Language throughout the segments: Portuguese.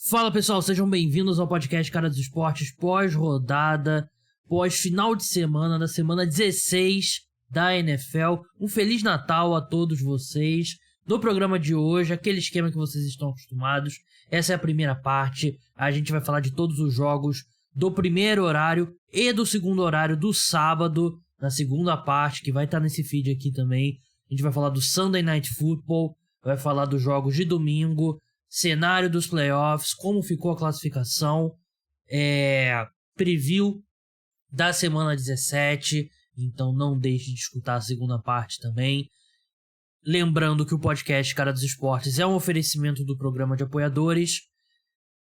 Fala pessoal, sejam bem-vindos ao podcast Cara dos Esportes pós-rodada, pós-final de semana, da semana 16 da NFL. Um Feliz Natal a todos vocês. No programa de hoje, aquele esquema que vocês estão acostumados. Essa é a primeira parte, a gente vai falar de todos os jogos do primeiro horário e do segundo horário do sábado, na segunda parte, que vai estar nesse feed aqui também. A gente vai falar do Sunday Night Football, vai falar dos jogos de domingo, cenário dos playoffs, como ficou a classificação, preview da semana 17, então não deixe de escutar a segunda parte também. Lembrando que o podcast Cara dos Esportes é um oferecimento do programa de apoiadores.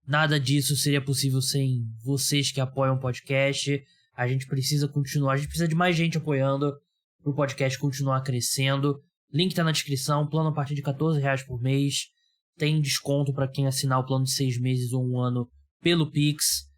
Nada disso seria possível sem vocês que apoiam o podcast. A gente precisa continuar, a gente precisa de mais gente apoiando para o podcast continuar crescendo. Link tá na descrição, plano a partir de R$14 por mês. Tem desconto para quem assinar o plano de 6 meses ou 1 ano pelo Pix.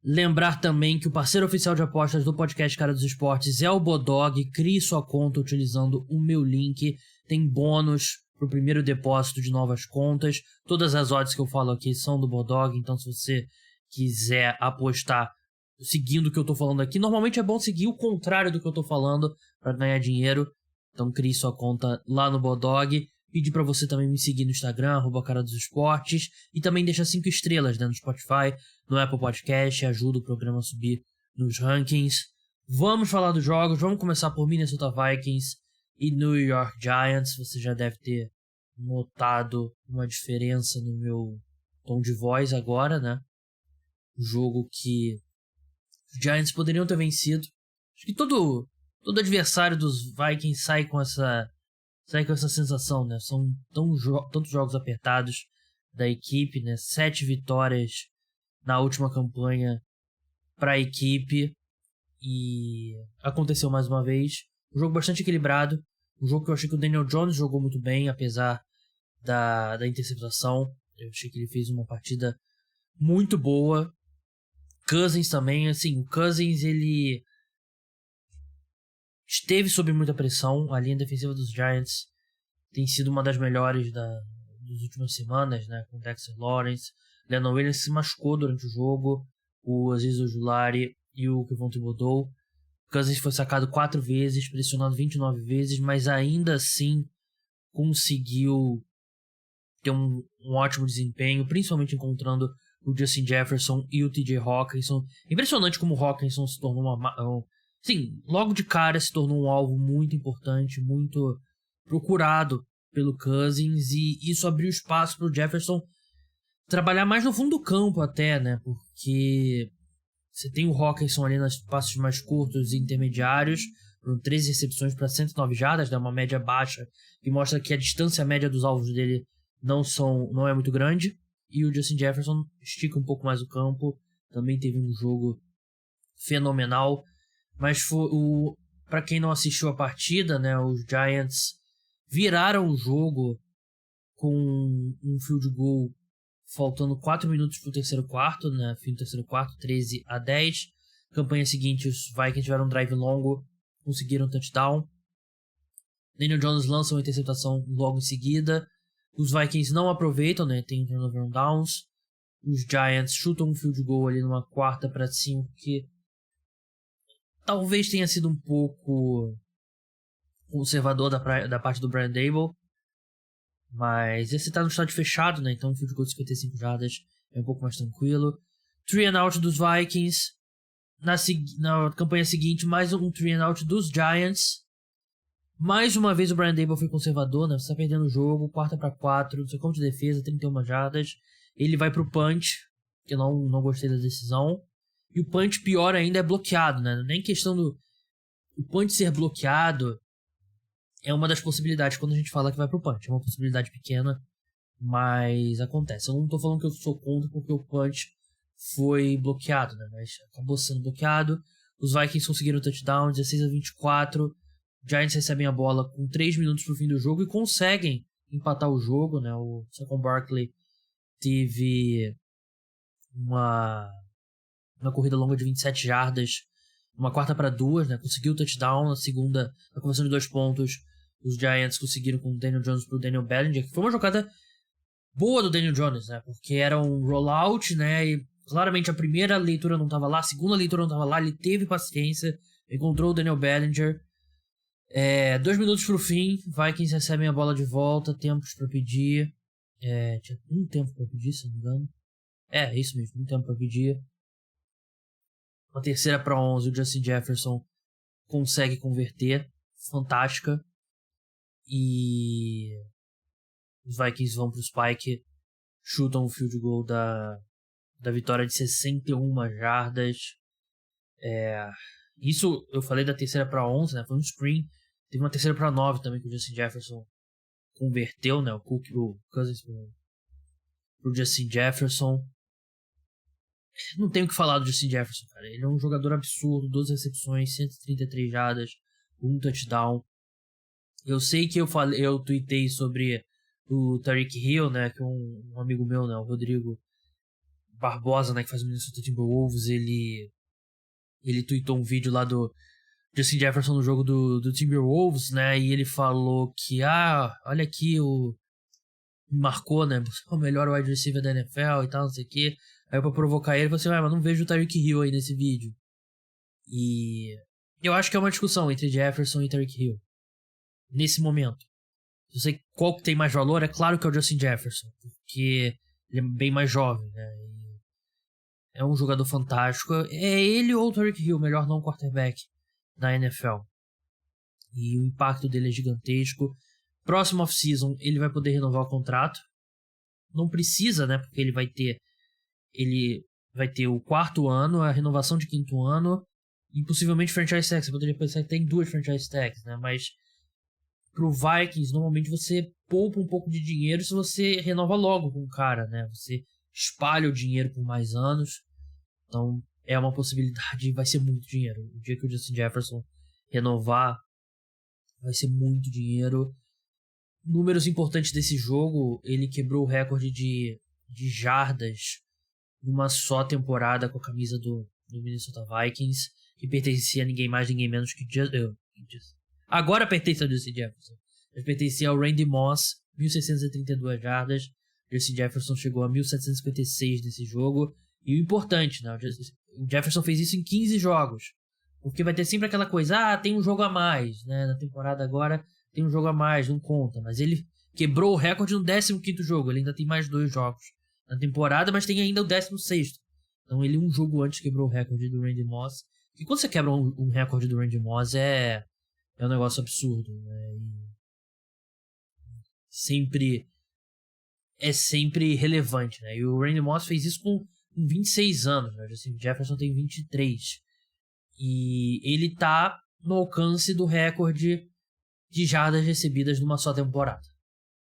Lembrar também que o parceiro oficial de apostas do podcast Cara dos Esportes é o Bodog. Crie sua conta utilizando o meu link. Tem bônus para o primeiro depósito de novas contas. Todas as odds que eu falo aqui são do Bodog, então se você quiser apostar seguindo o que eu estou falando aqui, normalmente é bom seguir o contrário do que eu estou falando para ganhar dinheiro. Então crie sua conta lá no Bodog. Pedir para você também me seguir no Instagram, @Cara dos Esportes, e também deixa 5 estrelas, né, no Spotify, no Apple Podcast, ajuda o programa a subir nos rankings. Vamos falar dos jogos, vamos começar por Minnesota Vikings e New York Giants. Você já deve ter notado uma diferença no meu tom de voz agora, né? O jogo que os Giants poderiam ter vencido. Acho que todo adversário dos Vikings sai com essa sensação, né? São tantos jogos apertados da equipe, né? 7 vitórias na última campanha para a equipe e aconteceu mais uma vez. Um jogo bastante equilibrado, um jogo que eu achei que o Daniel Jones jogou muito bem, apesar da interceptação. Eu achei que ele fez uma partida muito boa. Cousins também, assim, o Cousins ele esteve sob muita pressão. A linha defensiva dos Giants tem sido uma das melhores das últimas semanas, né? Com Dexter Lawrence. Leonard Williams se machucou durante o jogo. O Azeez Ojulari e o Kevon Thibodeau. Cousins foi sacado 4 vezes, pressionado 29 vezes, mas ainda assim conseguiu ter um ótimo desempenho, principalmente encontrando o Justin Jefferson e o TJ Hockenson. Impressionante como o Hockenson se tornou sim, logo de cara se tornou um alvo muito importante, muito procurado pelo Cousins, e isso abriu espaço para o Jefferson trabalhar mais no fundo do campo até, né? Porque você tem o Hockenson ali nos passos mais curtos e intermediários, com 13 recepções para 109 jardas, né? Uma média baixa, que mostra que a distância média dos alvos dele não é muito grande. E o Justin Jefferson estica um pouco mais o campo, também teve um jogo fenomenal. Mas para quem não assistiu a partida, né, os Giants viraram o jogo com um field goal faltando 4 minutos para o terceiro quarto, né, fim do terceiro quarto, 13-10. Campanha seguinte, os Vikings tiveram um drive longo, conseguiram um touchdown. Daniel Jones lança uma interceptação logo em seguida. Os Vikings não aproveitam, né, tem turnover on downs. Os Giants chutam um field goal ali numa 4ª para 5 que talvez tenha sido um pouco conservador da parte do Brian Daboll, mas esse tá no estádio fechado, né? Então um field goal de 55 jardas é um pouco mais tranquilo. 3 and out dos Vikings. Na campanha seguinte, mais um 3 and out dos Giants. Mais uma vez o Brian Daboll foi conservador, né? Você tá perdendo o jogo, 4ª-4, seu campo de defesa, 31 jardas. Ele vai pro punch, que eu não gostei da decisão. E o punch, pior ainda, é bloqueado, né? Nem questão do... O punch ser bloqueado é uma das possibilidades quando a gente fala que vai pro punch. É uma possibilidade pequena, mas acontece. Eu não tô falando que eu sou contra porque o punch foi bloqueado, né? Mas acabou sendo bloqueado. Os Vikings conseguiram o touchdown, 16-24. Giants recebem a bola com 3 minutos pro fim do jogo e conseguem empatar o jogo, né? O Saquon Barkley teve uma corrida longa de 27 jardas, uma 4ª-para-2, né? Conseguiu o touchdown. Na segunda, na conversão de 2 pontos, os Giants conseguiram com o Daniel Jones pro Daniel Bellinger, que foi uma jogada boa do Daniel Jones, né? Porque era um rollout, né? E claramente a primeira leitura não estava lá, a segunda leitura não estava lá, ele teve paciência, encontrou o Daniel Bellinger. 2 minutos pro fim, Vikings recebem a bola de volta, tempos para pedir. Tinha um tempo para pedir, se não me engano. É isso mesmo, um tempo para pedir. Uma 3ª para 11, o Justin Jefferson consegue converter, fantástica. E os Vikings vão pro Spike, chutam o field goal da vitória de 61 jardas. Isso eu falei da 3ª para 11, né? Foi um sprint. Teve uma 3ª para 9 também que o Justin Jefferson converteu, né? O Cousins pro Justin Jefferson. Não tenho o que falar do Justin Jefferson, cara. Ele é um jogador absurdo, 12 recepções, 133 jardas, 1 touchdown. Eu sei que eu tuitei sobre o Tyreek Hill, né? Que um amigo meu, né? O Rodrigo Barbosa, né? Que faz o Minnesota Timberwolves, ele tweetou um vídeo lá do Justin Jefferson no jogo do Timberwolves, né? E ele falou que, olha aqui, marcou, né? O melhor wide receiver da NFL e tal, não sei o quê. Aí pra provocar ele, eu falei assim, mas não vejo o Tyreek Hill aí nesse vídeo. E eu acho que é uma discussão entre Jefferson e Tyreek Hill. Nesse momento. Eu sei qual que tem mais valor, é claro que é o Justin Jefferson. Porque ele é bem mais jovem, né? E é um jogador fantástico. É ele ou o Tyreek Hill, melhor não quarterback da NFL. E o impacto dele é gigantesco. Próximo off-season, ele vai poder renovar o contrato. Não precisa, né? Porque ele vai ter o 4º ano, a renovação de 5º ano e possivelmente franchise tags. Você poderia pensar que tem 2 franchise tags, né? Mas pro Vikings, normalmente você poupa um pouco de dinheiro se você renova logo com o cara, né? Você espalha o dinheiro por mais anos. Então, é uma possibilidade, vai ser muito dinheiro. O dia que o Justin Jefferson renovar, vai ser muito dinheiro. Números importantes desse jogo, ele quebrou o recorde de jardas numa só temporada com a camisa do Minnesota Vikings, que pertencia a ninguém mais, ninguém menos que agora pertence ao Justin Jefferson. Mas pertencia ao Randy Moss, 1.632 jardas. Justin Jefferson chegou a 1.756 nesse jogo. E o importante, né? O Jefferson fez isso em 15 jogos. Porque vai ter sempre aquela coisa, tem um jogo a mais, né? Na temporada agora tem um jogo a mais, não conta. Mas ele quebrou o recorde no 15º jogo. Ele ainda tem mais 2 jogos na temporada, mas tem ainda o 16º. Então ele um jogo antes quebrou o recorde do Randy Moss. E quando você quebra um recorde do Randy Moss é um negócio absurdo, né? É sempre relevante, né? E o Randy Moss fez isso com 26 anos, né? O Jefferson tem 23. E ele tá no alcance do recorde de jardas recebidas numa só temporada,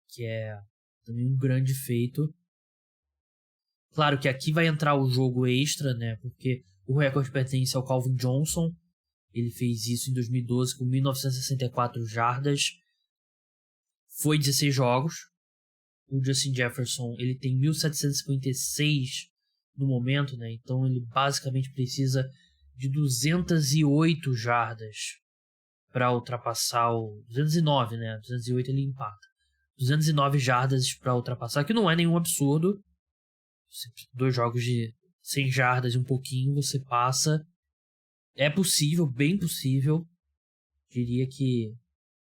que é também um grande feito. Claro que aqui vai entrar o jogo extra, né? Porque o recorde pertence ao Calvin Johnson. Ele fez isso em 2012 com 1.964 jardas. Foi 16 jogos. O Justin Jefferson, ele tem 1.756 no momento, né? Então ele basicamente precisa de 208 jardas para ultrapassar o 209, né? 208 ele empata. 209 jardas para ultrapassar, que não é nenhum absurdo. 2 jogos de 100 jardas e um pouquinho você passa. É possível, bem possível. Diria que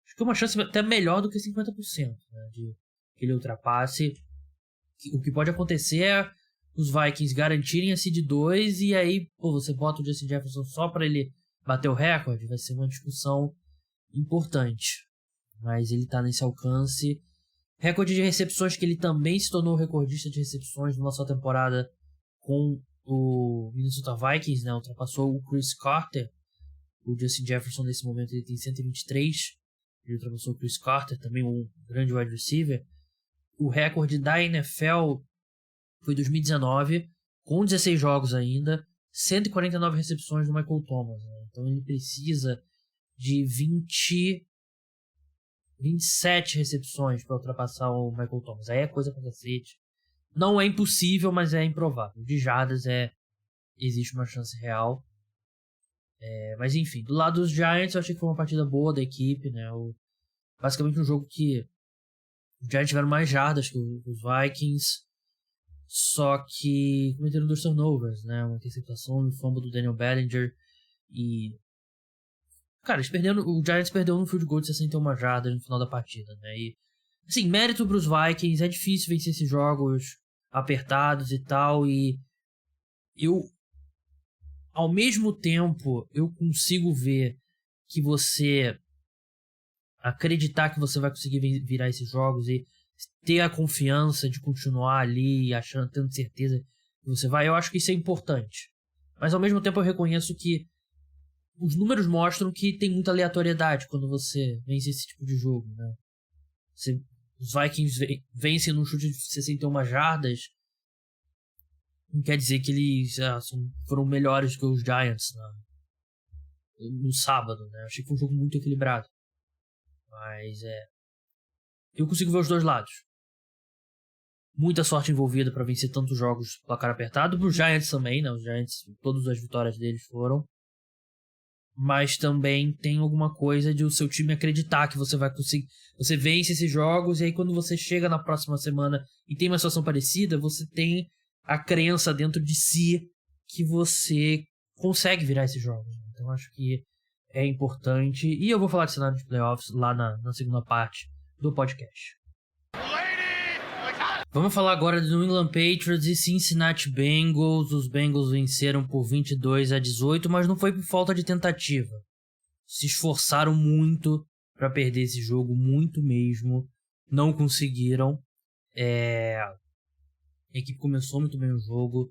acho que é uma chance até melhor do que 50%, né, de que ele ultrapasse. O que pode acontecer é os Vikings garantirem a seed 2 e aí você bota o Justin Jefferson só para ele bater o recorde. Vai ser uma discussão importante. Mas ele tá nesse alcance. Recorde de recepções, que ele também se tornou recordista de recepções numa só temporada com o Minnesota Vikings, né? Ultrapassou o Chris Carter. O Justin Jefferson nesse momento ele tem 123. Ele ultrapassou o Chris Carter, também um grande wide receiver. O recorde da NFL foi 2019, com 16 jogos ainda, 149 recepções do Michael Thomas, né? Então ele precisa de 27 recepções para ultrapassar o Michael Thomas. Aí é coisa pra cacete. Não é impossível, mas é improvável. De jardas existe uma chance real. Mas enfim, do lado dos Giants eu achei que foi uma partida boa da equipe, né? Basicamente um jogo que Os Giants tiveram mais jardas que os Vikings, só que cometeram 2 turnovers, né? Uma interceptação e um fumble do Daniel Bellinger. E, cara, o Giants perdeu no field goal de 61 jardas no final da partida, né? E, assim, mérito pros Vikings, é difícil vencer esses jogos apertados e tal, e eu, ao mesmo tempo, eu consigo ver que você acreditar que você vai conseguir virar esses jogos e ter a confiança de continuar ali, achando, tendo certeza que você vai, eu acho que isso é importante. Mas ao mesmo tempo eu reconheço que os números mostram que tem muita aleatoriedade quando você vence esse tipo de jogo, né? Os Vikings vencem num chute de 61 jardas, não quer dizer que eles foram melhores que os Giants no sábado, né? Achei que foi um jogo muito equilibrado. Mas eu consigo ver os dois lados. Muita sorte envolvida para vencer tantos jogos com placar apertado. Para os Giants também, né? Os Giants, todas as vitórias deles foram. Mas também tem alguma coisa de o seu time acreditar que você vai conseguir. Você vence esses jogos e aí quando você chega na próxima semana e tem uma situação parecida, você tem a crença dentro de si que você consegue virar esses jogos. Então acho que é importante. E eu vou falar de cenário de playoffs lá na segunda parte do podcast. Vamos falar agora do New England Patriots e Cincinnati Bengals. Os Bengals venceram por 22-18, mas não foi por falta de tentativa. Se esforçaram muito para perder esse jogo, muito mesmo. Não conseguiram. A equipe começou muito bem o jogo.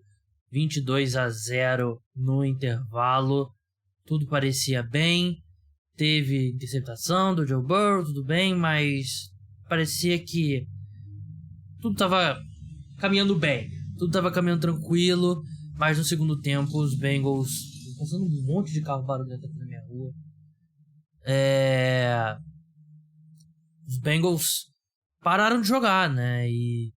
22-0 no intervalo. Tudo parecia bem. Teve interceptação do Joe Burrow, tudo bem, mas parecia que tudo estava caminhando bem. Tudo estava caminhando tranquilo. Mas no segundo tempo, os Bengals... Passando um monte de carro barulhento aqui na minha rua. Os Bengals pararam de jogar, né? E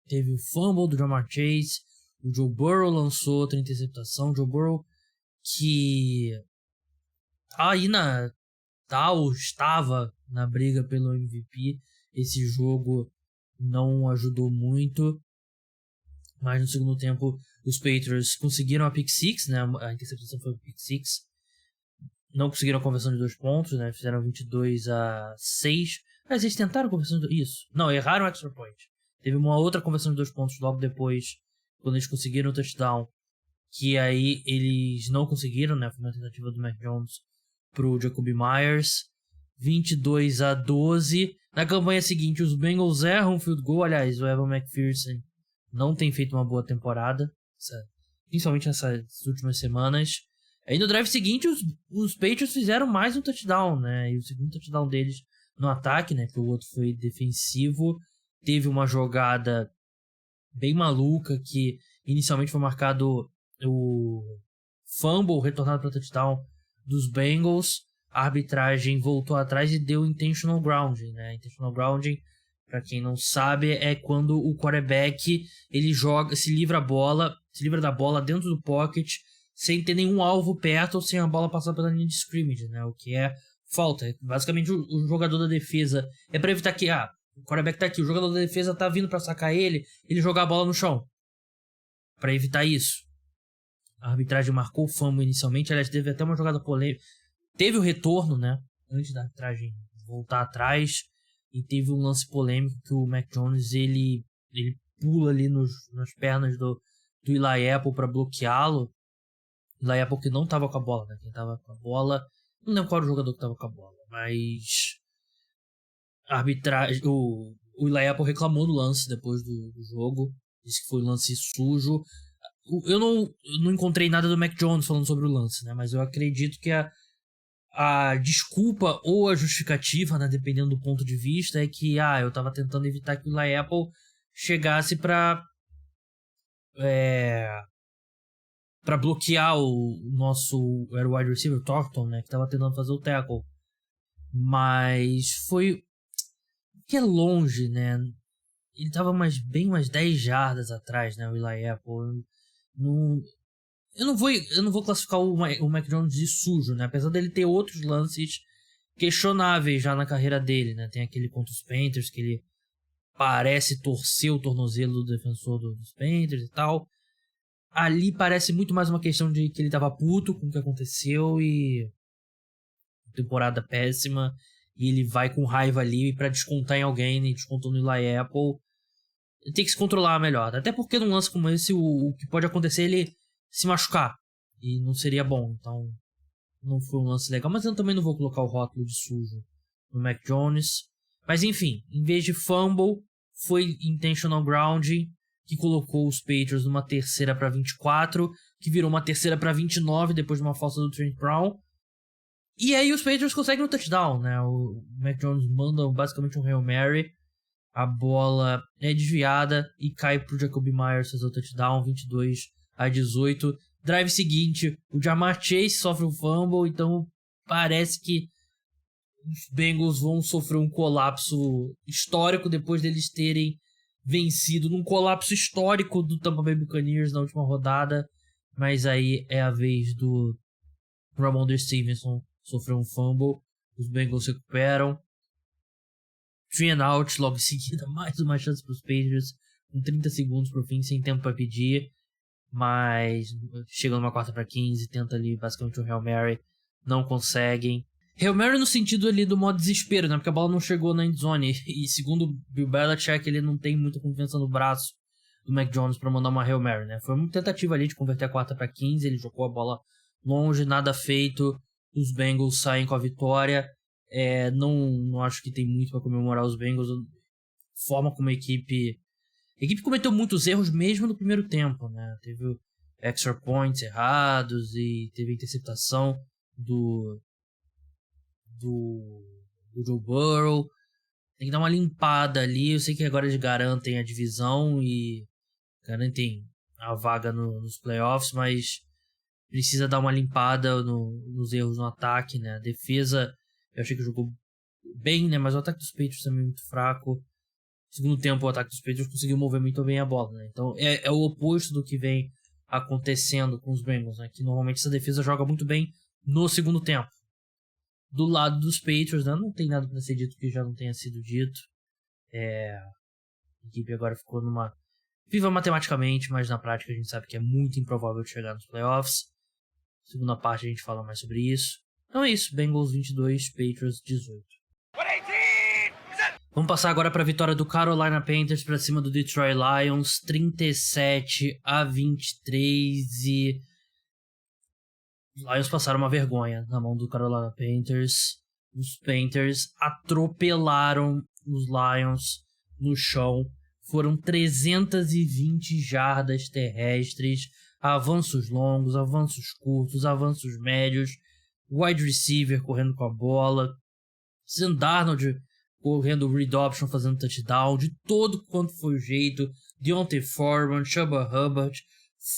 teve o fumble do Ja'Marr Chase. O Joe Burrow lançou outra interceptação. O Joe Burrow que estava na briga pelo MVP. Esse jogo não ajudou muito, mas no segundo tempo os Patriots conseguiram a pick six, né? A interceptação foi a pick six, não conseguiram a conversão de 2 pontos, né? Fizeram 22-6, mas eles tentaram a conversão de isso, não, erraram o extra point. Teve uma outra conversão de 2 pontos logo depois, quando eles conseguiram o touchdown, que aí eles não conseguiram, né? Foi uma tentativa do Mac Jones pro Jacoby Myers. 22-12. Na campanha seguinte, os Bengals erram um field goal. Aliás, o Evan McPherson não tem feito uma boa temporada, principalmente nessas últimas semanas. Aí no drive seguinte, os Patriots fizeram mais um touchdown, né? E o segundo touchdown deles no ataque, né? Que o outro foi defensivo. Teve uma jogada bem maluca que inicialmente foi marcado o fumble retornado para touchdown dos Bengals. A arbitragem voltou atrás e deu intentional grounding, né? Intentional grounding, para quem não sabe, é quando o quarterback ele se livra da bola dentro do pocket sem ter nenhum alvo perto ou sem a bola passar pela linha de scrimmage, né? O que é falta. Basicamente o jogador da defesa é para evitar que o quarterback tá aqui, o jogador da defesa tá vindo para sacar ele jogar a bola no chão. Para evitar isso. A arbitragem marcou o fumble inicialmente, aliás, teve até uma jogada polêmica. Teve o retorno, né? Antes da arbitragem voltar atrás. E teve um lance polêmico que o Mac Jones ele pula ali nas pernas do Eli Apple para bloqueá-lo. Eli Apple que não tava com a bola, né? Quem tava com a bola. Não lembro qual era o jogador que tava com a bola. Mas a arbitragem. O Eli Apple reclamou do lance depois do jogo. Disse que foi um lance sujo. Eu não encontrei nada do Mac Jones falando sobre o lance, né? Mas eu acredito que a desculpa ou a justificativa, né, dependendo do ponto de vista, é que eu tava tentando evitar que o Eli Apple chegasse para bloquear o nosso wide receiver Thornton, né, que tava tentando fazer o tackle. Mas foi que é longe, né? Ele tava bem umas 10 jardas atrás, né, o Eli Apple. Eu não vou classificar o Mac Jones de sujo, né? Apesar dele ter outros lances questionáveis já na carreira dele, né? Tem aquele contra os Panthers que ele parece torcer o tornozelo do defensor dos Panthers e tal. Ali parece muito mais uma questão de que ele tava puto com o que aconteceu e temporada péssima, e ele vai com raiva ali pra descontar em alguém, né? Descontou no Eli Apple. Ele tem que se controlar melhor, até porque num lance como esse o que pode acontecer é ele se machucar, e não seria bom. Então não foi um lance legal, mas eu também não vou colocar o rótulo de sujo no Mac Jones. Mas enfim, em vez de fumble, foi intentional grounding, que colocou os Patriots numa 3ª para 24, que virou uma 3ª para 29 depois de uma falta do Trent Brown. E aí os Patriots conseguem um touchdown, né? O Mac Jones manda basicamente um Hail Mary, a bola é desviada e cai pro Jacoby Myers fazer o touchdown, 22-18. Drive seguinte, o Ja'Marr Chase sofre um fumble, então parece que os Bengals vão sofrer um colapso histórico depois deles terem vencido num colapso histórico do Tampa Bay Buccaneers na última rodada. Mas aí é a vez do Ramondre Stevenson sofrer um fumble, os Bengals recuperam. 3 and out, logo em seguida, mais uma chance para os Patriots, com 30 segundos pro fim, sem tempo para pedir. Mas chega numa 4ª para 15, tenta ali basicamente um Hail Mary, não conseguem. Hail Mary no sentido ali do modo desespero, né? Porque a bola não chegou na endzone. E segundo Bill Belichick, ele não tem muita confiança no braço do Mac Jones para mandar uma Hail Mary, né? Foi uma tentativa ali de converter a 4ª para 15, ele jogou a bola longe, nada feito. Os Bengals saem com a vitória. Não acho que tem muito para comemorar os Bengals. Forma como a equipe cometeu muitos erros mesmo no primeiro tempo, né? Teve extra points errados e teve a interceptação do Joe Burrow. Tem que dar uma limpada ali. Eu sei que agora eles garantem a divisão e garantem a vaga nos playoffs, mas precisa dar uma limpada nos erros no ataque, né? A defesa, eu achei que jogou bem, né? Mas o ataque dos Patriots também é muito fraco. No segundo tempo, o ataque dos Patriots conseguiu mover muito bem a bola, né? Então é o oposto do que vem acontecendo com os Bengals, né? Que normalmente essa defesa joga muito bem no segundo tempo. Do lado dos Patriots, né? Não tem nada para ser dito que já não tenha sido dito. A equipe agora ficou numa viva matematicamente, mas na prática a gente sabe que é muito improvável de chegar nos playoffs. Segunda parte a gente fala mais sobre isso. Então é isso, Bengals 22, Patriots 18. Vamos passar agora para a vitória do Carolina Panthers para cima do Detroit Lions, 37-23, e os Lions passaram uma vergonha na mão do Carolina Panthers. Os Panthers atropelaram os Lions no chão. Foram 320 jardas terrestres, avanços longos, avanços curtos, avanços médios, wide receiver correndo com a bola, Sam Darnold correndo read option, fazendo touchdown, de todo quanto foi o jeito, Deontay Foreman, Chuba Hubbard.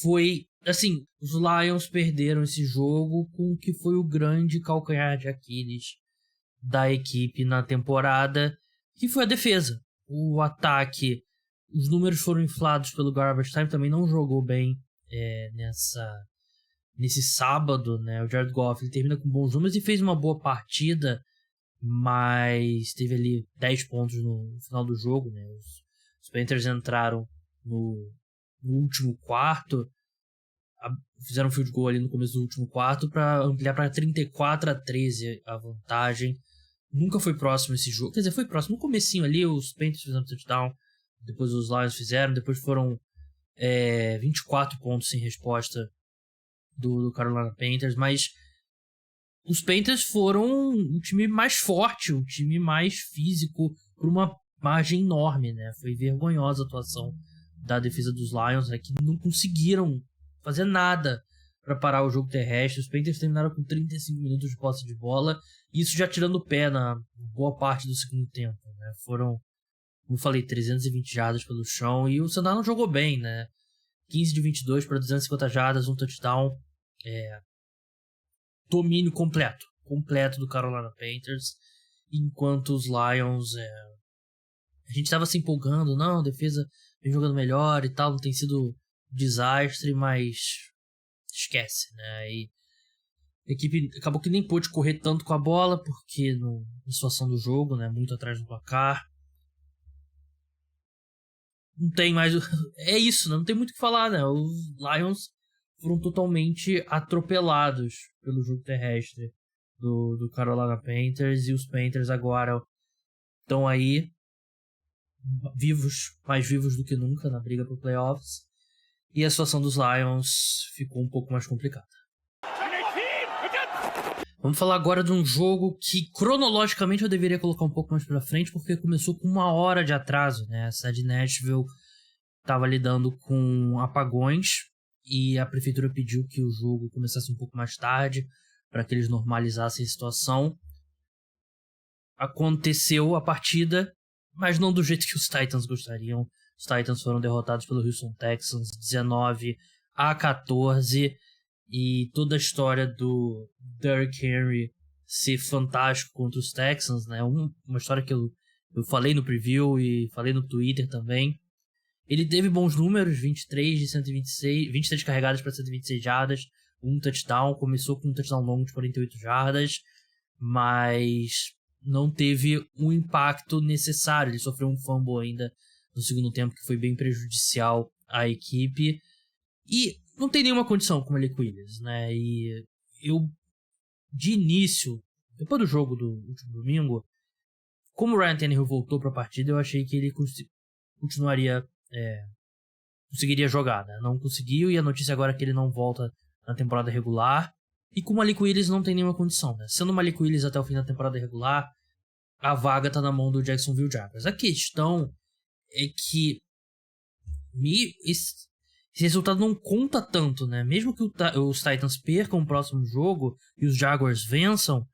Foi, assim, os Lions perderam esse jogo com o que foi o grande calcanhar de Aquiles da equipe na temporada, que foi a defesa. O ataque, os números foram inflados pelo Garbage Time, também não jogou bem nesse sábado, né? O Jared Goff ele termina com bons números e fez uma boa partida, mas teve ali 10 pontos no final do jogo, né? Os Panthers entraram no último quarto, fizeram um field goal ali no começo do último quarto para ampliar para 34-13 a vantagem. Nunca foi próximo esse jogo, quer dizer, foi próximo no comecinho ali, os Panthers fizeram touchdown, depois os Lions fizeram, depois foram 24 pontos sem resposta do Carolina Panthers, mas os Panthers foram o time mais forte, o time mais físico, por uma margem enorme, né? Foi vergonhosa a atuação da defesa dos Lions, né? Que não conseguiram fazer nada para parar o jogo terrestre. Os Panthers terminaram com 35 minutos de posse de bola, e isso já tirando o pé na boa parte do segundo tempo, né? Foram, como eu falei, 320 jardas pelo chão, e o Sam Darnold jogou bem, né? 15 de 22 para 250 jardas, um touchdown. Domínio completo do Carolina Panthers, enquanto os Lions a gente estava se empolgando, não, a defesa vem jogando melhor e tal, não tem sido desastre, mas esquece, né? E a equipe acabou que nem pôde correr tanto com a bola, porque na situação do jogo, né, muito atrás do placar. não tem mais... É isso, né? Não tem muito o que falar, né? Os Lions foram totalmente atropelados pelo jogo terrestre do Carolina Panthers, e os Panthers agora estão aí vivos, mais vivos do que nunca na briga por playoffs, e a situação dos Lions ficou um pouco mais complicada. Vamos falar agora de um jogo que cronologicamente eu deveria colocar um pouco mais pra frente, porque começou com 1 hora de atraso, né? A cidade de Nashville estava lidando com apagões e a prefeitura pediu que o jogo começasse um pouco mais tarde para que eles normalizassem a situação. Aconteceu a partida, mas não do jeito que os Titans gostariam. Os Titans foram derrotados pelo Houston Texans 19-14, e toda a história do Derrick Henry ser fantástico contra os Texans, né? Uma história que eu falei no preview e falei no Twitter também. Ele teve bons números, 23 de 126, 23 carregadas para 126 jardas, um touchdown, começou com um touchdown longo de 48 jardas, mas não teve um impacto necessário. Ele sofreu um fumble ainda no segundo tempo, que foi bem prejudicial à equipe, e não tem nenhuma condição com o Malik Willis, né? E eu, de início, depois do jogo do último domingo, como o Ryan Tannehill voltou para a partida, eu achei que ele conseguiria jogar, né? Não conseguiu, e a notícia agora é que ele não volta na temporada regular. E com o Malik Willis não tem nenhuma condição, né? Sendo o Malik Willis até o fim da temporada regular, a vaga tá na mão do Jacksonville Jaguars. A questão é que esse resultado não conta tanto, né? Mesmo que os Titans percam o próximo jogo e os Jaguars vençam,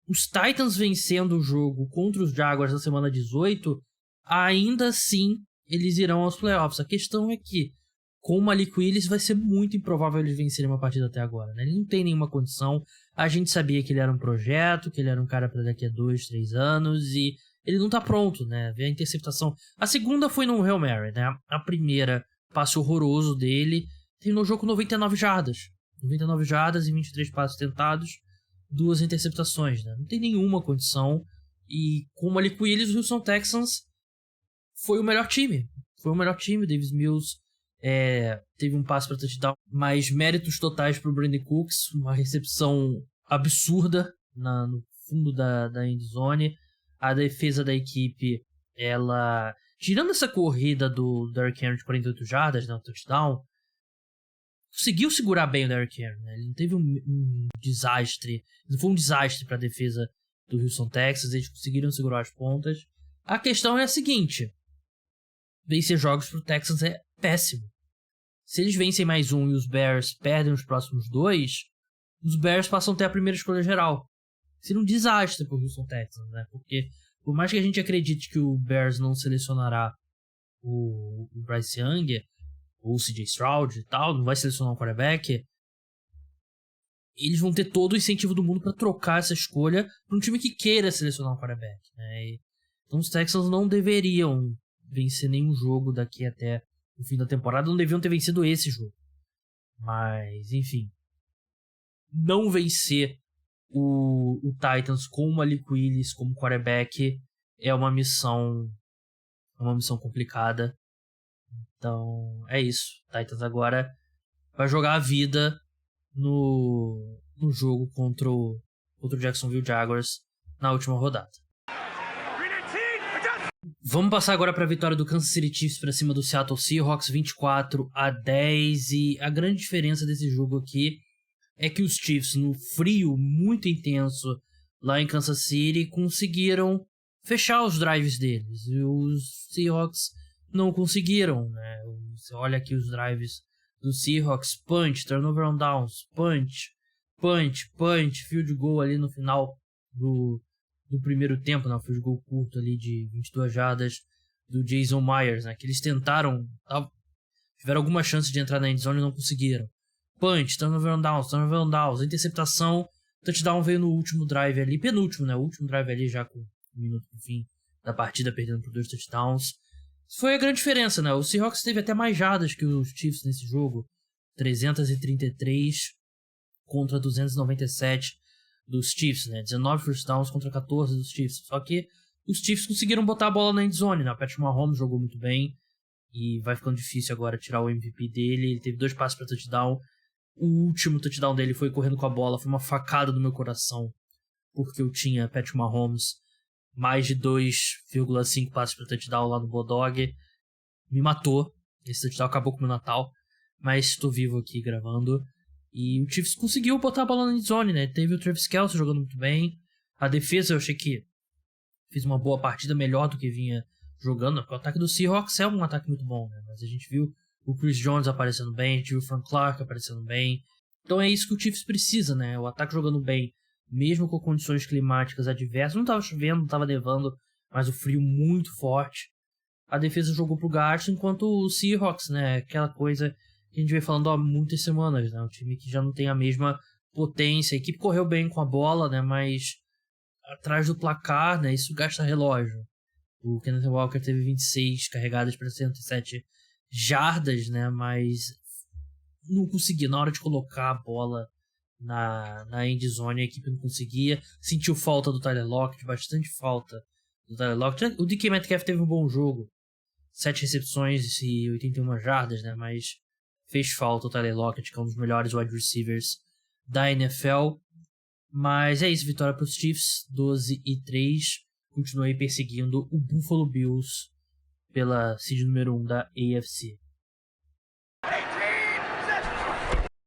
os Titans vencendo o jogo contra os Jaguars na semana 18, ainda assim eles irão aos playoffs. A questão é que com o Malik Willis vai ser muito improvável eles vencerem uma partida até agora, né? Ele não tem nenhuma condição. A gente sabia que ele era um projeto, que ele era um cara para daqui a 2, 3 anos, e ele não tá pronto, né? Vê a interceptação. A segunda foi no Hail Mary, né? A primeira, passe horroroso dele, terminou o jogo com 99 jardas. 99 jardas e 23 passos tentados, 2 interceptações, né? Não tem nenhuma condição. E com o Malik Willis, o Houston Texans foi o melhor time. Foi o melhor time. O Davis Mills teve um passe para touchdown, mas méritos totais para o Brandon Cooks, uma recepção absurda no fundo da endzone. A defesa da equipe, ela, tirando essa corrida do Derrick Henry de 48 jardas, né, o touchdown, conseguiu segurar bem o Derrick Henry, né? Ele não teve um desastre, não foi um desastre para a defesa do Houston Texans. Eles conseguiram segurar as pontas. A questão é a seguinte: vencer jogos pro Texans é péssimo. Se eles vencem mais um e os Bears perdem os próximos 2, os Bears passam a ter a primeira escolha geral. Seria um desastre pro Houston Texans, né? Porque por mais que a gente acredite que o Bears não selecionará o Bryce Young ou o CJ Stroud e tal, não vai selecionar um quarterback, eles vão ter todo o incentivo do mundo para trocar essa escolha para um time que queira selecionar um quarterback, né? Então os Texans não deveriam vencer nenhum jogo daqui até o fim da temporada, não deviam ter vencido esse jogo. Mas, enfim, não vencer o Titans com o Malik Willis como quarterback é uma missão complicada. Então, é isso. O Titans agora vai jogar a vida no jogo contra o Jacksonville Jaguars na última rodada. Vamos passar agora para a vitória do Kansas City Chiefs para cima do Seattle Seahawks, 24-10. E a grande diferença desse jogo aqui é que os Chiefs, no frio muito intenso lá em Kansas City, conseguiram fechar os drives deles. E os Seahawks não conseguiram, né? Você olha aqui os drives do Seahawks: punch, turnover on downs, punch, field goal ali no final do primeiro tempo, né? Field goal curto ali de 22 jardas do Jason Myers, né? Que eles tentaram, tiveram alguma chance de entrar na endzone e não conseguiram. Punch, turnover on downs, interceptação, touchdown veio no último drive ali, penúltimo, né? O último drive ali já com 1 minuto no fim da partida, perdendo por 2 touchdowns. Foi a grande diferença, né? O Seahawks teve até mais jardas que os Chiefs nesse jogo, 333 contra 297 dos Chiefs, né? 19 first downs contra 14 dos Chiefs. Só que os Chiefs conseguiram botar a bola na endzone, né? O Patrick Mahomes jogou muito bem e vai ficando difícil agora tirar o MVP dele. Ele teve 2 passes para touchdown. O último touchdown dele foi correndo com a bola, foi uma facada no meu coração, porque eu tinha Patrick Mahomes, mais de 2,5 passes para touchdown lá no Bodog. Me matou. Esse touchdown acabou com o meu Natal, mas estou vivo aqui gravando. E o Chiefs conseguiu botar a bola na endzone, né? Teve o Travis Kelce jogando muito bem. A defesa eu achei que fez uma boa partida, melhor do que vinha jogando, porque o ataque do Seahawks é um ataque muito bom, né? Mas a gente viu o Chris Jones aparecendo bem, a gente viu o Frank Clark aparecendo bem. Então é isso que o Chiefs precisa, né? O ataque jogando bem, mesmo com condições climáticas adversas. Não estava chovendo, não estava nevando, mas o frio muito forte. A defesa jogou pro gasto, enquanto o Seahawks, né? Aquela coisa que a gente vem falando há muitas semanas, né? Um time que já não tem a mesma potência. A equipe correu bem com a bola, né? Mas atrás do placar, né? Isso gasta relógio. O Kenneth Walker teve 26 carregadas para 107 jardas, né? Mas não conseguia. Na hora de colocar a bola na end zone, a equipe não conseguia. Sentiu falta do Tyler Lockett, bastante falta do Tyler Lockett. O DK Metcalf teve um bom jogo. 7 recepções e 81 jardas, né? Mas fez falta o Tyler Lockett, que é um dos melhores wide receivers da NFL. Mas é isso, vitória para os Chiefs, 12-3. Continuei perseguindo o Buffalo Bills pela seed número 1 da AFC.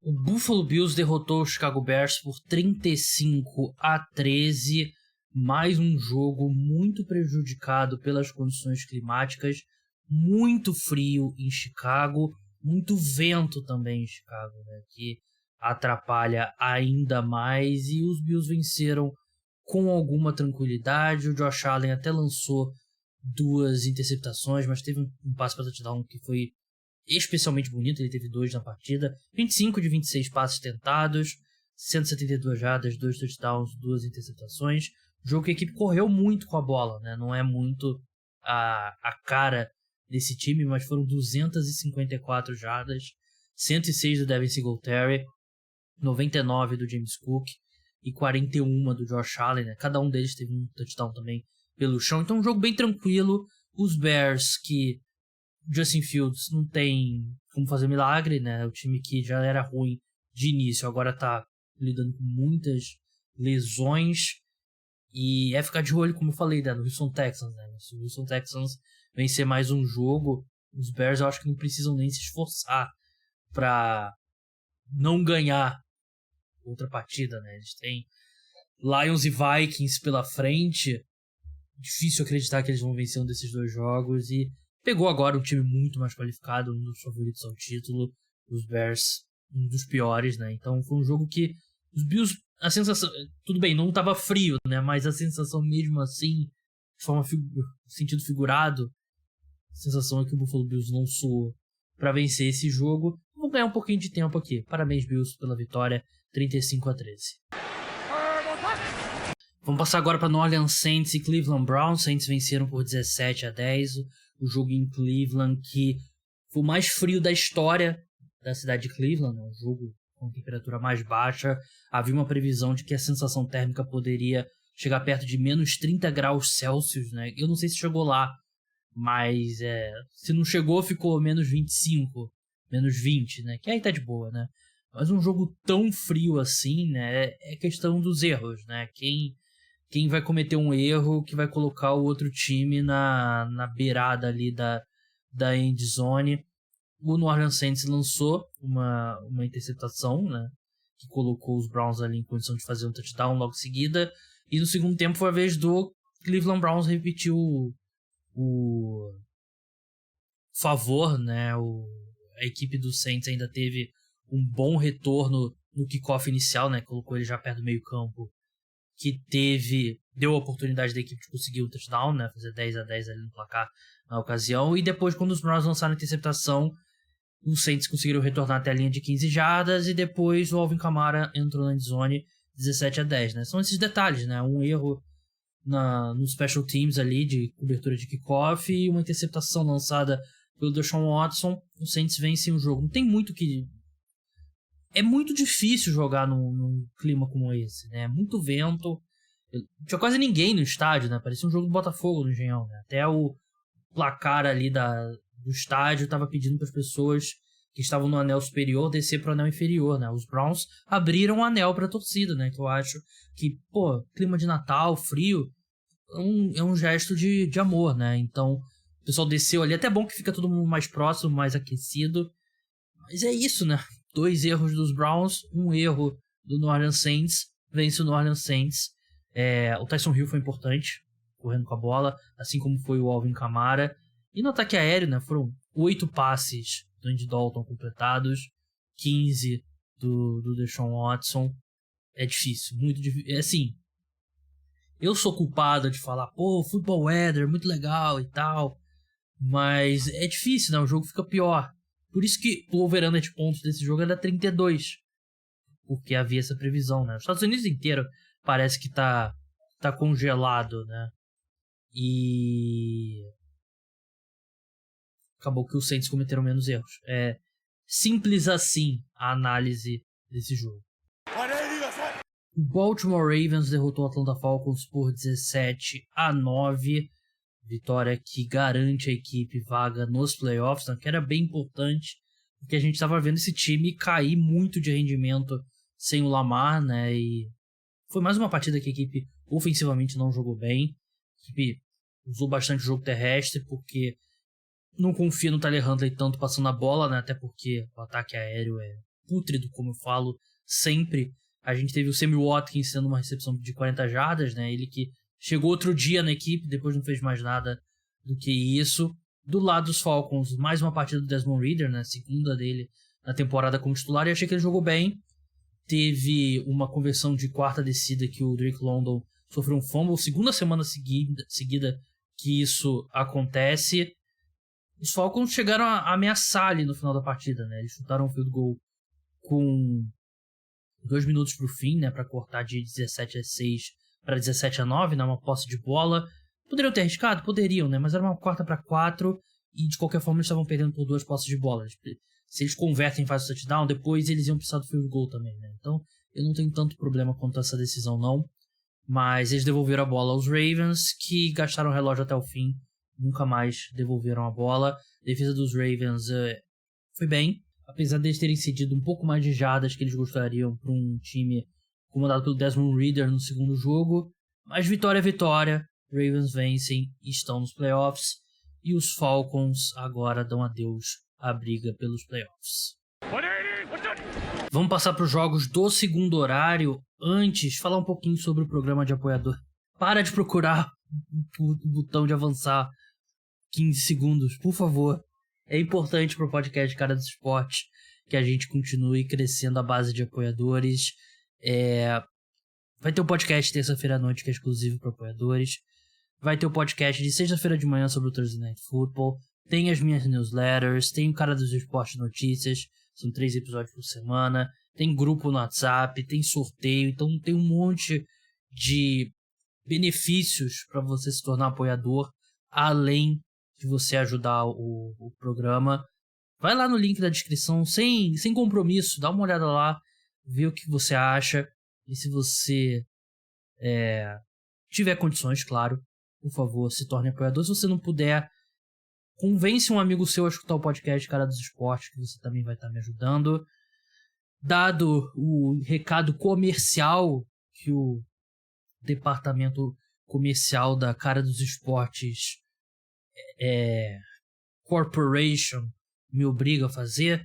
O Buffalo Bills derrotou o Chicago Bears por 35-13. Mais um jogo muito prejudicado pelas condições climáticas. Muito frio em Chicago. Muito vento também em Chicago, né, que atrapalha ainda mais. E os Bills venceram com alguma tranquilidade. O Josh Allen até lançou 2 interceptações, mas teve um passe para touchdown que foi especialmente bonito. Ele teve 2 na partida. 25 de 26 passes tentados, 172 jardas, 2 touchdowns, 2 interceptações. Jogo que a equipe correu muito com a bola, né? Não é muito a cara desse time, mas foram 254 jardas, 106 do Devin Singletary, 99 do James Cook e 41 do Josh Allen, né? Cada um deles teve um touchdown também pelo chão. Então um jogo bem tranquilo. Os Bears, que Justin Fields não tem como fazer milagre, né? O time que já era ruim de início, agora tá lidando com muitas lesões. E é ficar de olho, como eu falei, né, no Houston Texans, né? Se o Houston Texans vencer mais um jogo, os Bears eu acho que não precisam nem se esforçar para não ganhar outra partida, né? Eles têm Lions e Vikings pela frente. Difícil acreditar que eles vão vencer um desses 2 jogos. E pegou agora um time muito mais qualificado, um dos favoritos ao título. Os Bears, um dos piores, né? Então foi um jogo que os Bills, a sensação, tudo bem, não estava frio, né? Mas a sensação mesmo assim, de forma sentido figurado, a sensação é que o Buffalo Bills não suou para vencer esse jogo. Vou ganhar um pouquinho de tempo aqui. Parabéns, Bills, pela vitória, 35-13. Vamos passar agora para New Orleans Saints e Cleveland Browns. Saints venceram por 17-10. O jogo em Cleveland, que foi o mais frio da história da cidade de Cleveland, né? Um jogo com temperatura mais baixa. Havia uma previsão de que a sensação térmica poderia chegar perto de menos 30 graus Celsius, né? Eu não sei se chegou lá, mas se não chegou, ficou menos 25, menos 20, né? Que aí tá de boa, né? Mas um jogo tão frio assim, né? É questão dos erros, né? Quem vai cometer um erro que vai colocar o outro time na beirada ali da end zone. O New Orleans Saints lançou uma interceptação, né, que colocou os Browns ali em condição de fazer um touchdown logo em seguida. E no segundo tempo foi a vez do Cleveland Browns repetir o favor, né? A equipe do Saints ainda teve um bom retorno no kickoff inicial, né? Colocou ele já perto do meio campo, que deu a oportunidade da equipe de conseguir o touchdown, né? Fazer 10-10 ali no placar na ocasião. E depois, quando os Browns lançaram a interceptação, os Saints conseguiram retornar até a linha de 15 jardas. E depois o Alvin Kamara entrou na endzone 17-10, né? São esses detalhes, né? Um erro no special teams ali de cobertura de kickoff e uma interceptação lançada pelo Deshaun Watson. Os Saints vencem o jogo. Não tem muito que... É muito difícil jogar num clima como esse, né? Muito vento. Tinha quase ninguém no estádio, né? Parecia um jogo do Botafogo no Engenhão, né? Até o placar ali do estádio estava pedindo para as pessoas que estavam no anel superior descer para o anel inferior, né? Os Browns abriram o anel para a torcida, né? Que eu acho que, clima de Natal, frio, é um gesto de amor, né? Então, o pessoal desceu ali. Até bom que fica todo mundo mais próximo, mais aquecido. Mas é isso, né? 2 erros dos Browns, 1 erro do New Orleans Saints. Vence o New Orleans Saints. O Tyson Hill foi importante, correndo com a bola, assim como foi o Alvin Kamara. E no ataque aéreo, né? Foram 8 passes do Andy Dalton completados, 15 do Deshaun Watson. É difícil, muito difícil. Assim, eu sou culpado de falar, football weather, muito legal e tal. Mas é difícil, né? O jogo fica pior. Por isso que o over-under de pontos desse jogo era 32. Porque havia essa previsão, né? Os Estados Unidos inteiro parece que tá congelado, né? E acabou que os Saints cometeram menos erros. É simples assim a análise desse jogo. O Baltimore Ravens derrotou o Atlanta Falcons por 17-9. Vitória que garante a equipe vaga nos playoffs, né? Que era bem importante, porque a gente estava vendo esse time cair muito de rendimento sem o Lamar, né? E foi mais uma partida que a equipe ofensivamente não jogou bem. A equipe usou bastante o jogo terrestre, porque não confia no Tyler Huntley tanto passando a bola, né? Até porque o ataque aéreo é pútrido, como eu falo sempre. A gente teve o Sammy Watkins sendo uma recepção de 40 jardas, né? Ele que chegou outro dia na equipe, depois não fez mais nada do que isso. Do lado dos Falcons, mais uma partida do Desmond Ridder, né? Segunda dele na temporada como titular, e achei que ele jogou bem. Teve uma conversão de quarta descida que o Drake London sofreu um fumble, segunda semana seguida que isso acontece. Os Falcons chegaram a ameaçar ali no final da partida, né? Eles chutaram um field goal com 2 minutos pro fim, né? Para cortar de 17-6 para 17-9, né? Uma posse de bola. Poderiam ter arriscado? Poderiam, né? Mas era uma 4-4 e de qualquer forma eles estavam perdendo por 2 posses de bola. Se eles convertem e fazem o touchdown, depois eles iam precisar do field goal também, né? Então eu não tenho tanto problema quanto a essa decisão, não. Mas eles devolveram a bola aos Ravens, que gastaram o relógio até o fim. Nunca mais devolveram a bola. A defesa dos Ravens foi bem, apesar deles terem cedido um pouco mais de jardas que eles gostariam para um time comandado pelo Desmond Ridder no segundo jogo. Mas vitória é vitória. Ravens vencem e estão nos playoffs. E os Falcons agora dão adeus à briga pelos playoffs. Vamos passar para os jogos do segundo horário. Antes, falar um pouquinho sobre o programa de apoiador. Para de procurar o botão de avançar 15 segundos, por favor. É importante para o podcast Cara dos Esportes que a gente continue crescendo a base de apoiadores. Vai ter um podcast terça-feira à noite que é exclusivo para apoiadores. Vai ter o podcast de sexta-feira de manhã sobre o Thursday Night Football. Tem as minhas newsletters. Tem o Cara dos Esportes Notícias. São 3 episódios por semana. Tem grupo no WhatsApp. Tem sorteio. Então tem um monte de benefícios para você se tornar apoiador, além de você ajudar o programa. Vai lá no link da descrição, sem compromisso, dá uma olhada lá, vê o que você acha, e se você tiver condições, claro, por favor, se torne apoiador. Se você não puder, convence um amigo seu a escutar o podcast Cara dos Esportes, que você também vai estar me ajudando. Dado o recado comercial que o departamento comercial da Cara dos Esportes Corporation me obriga a fazer,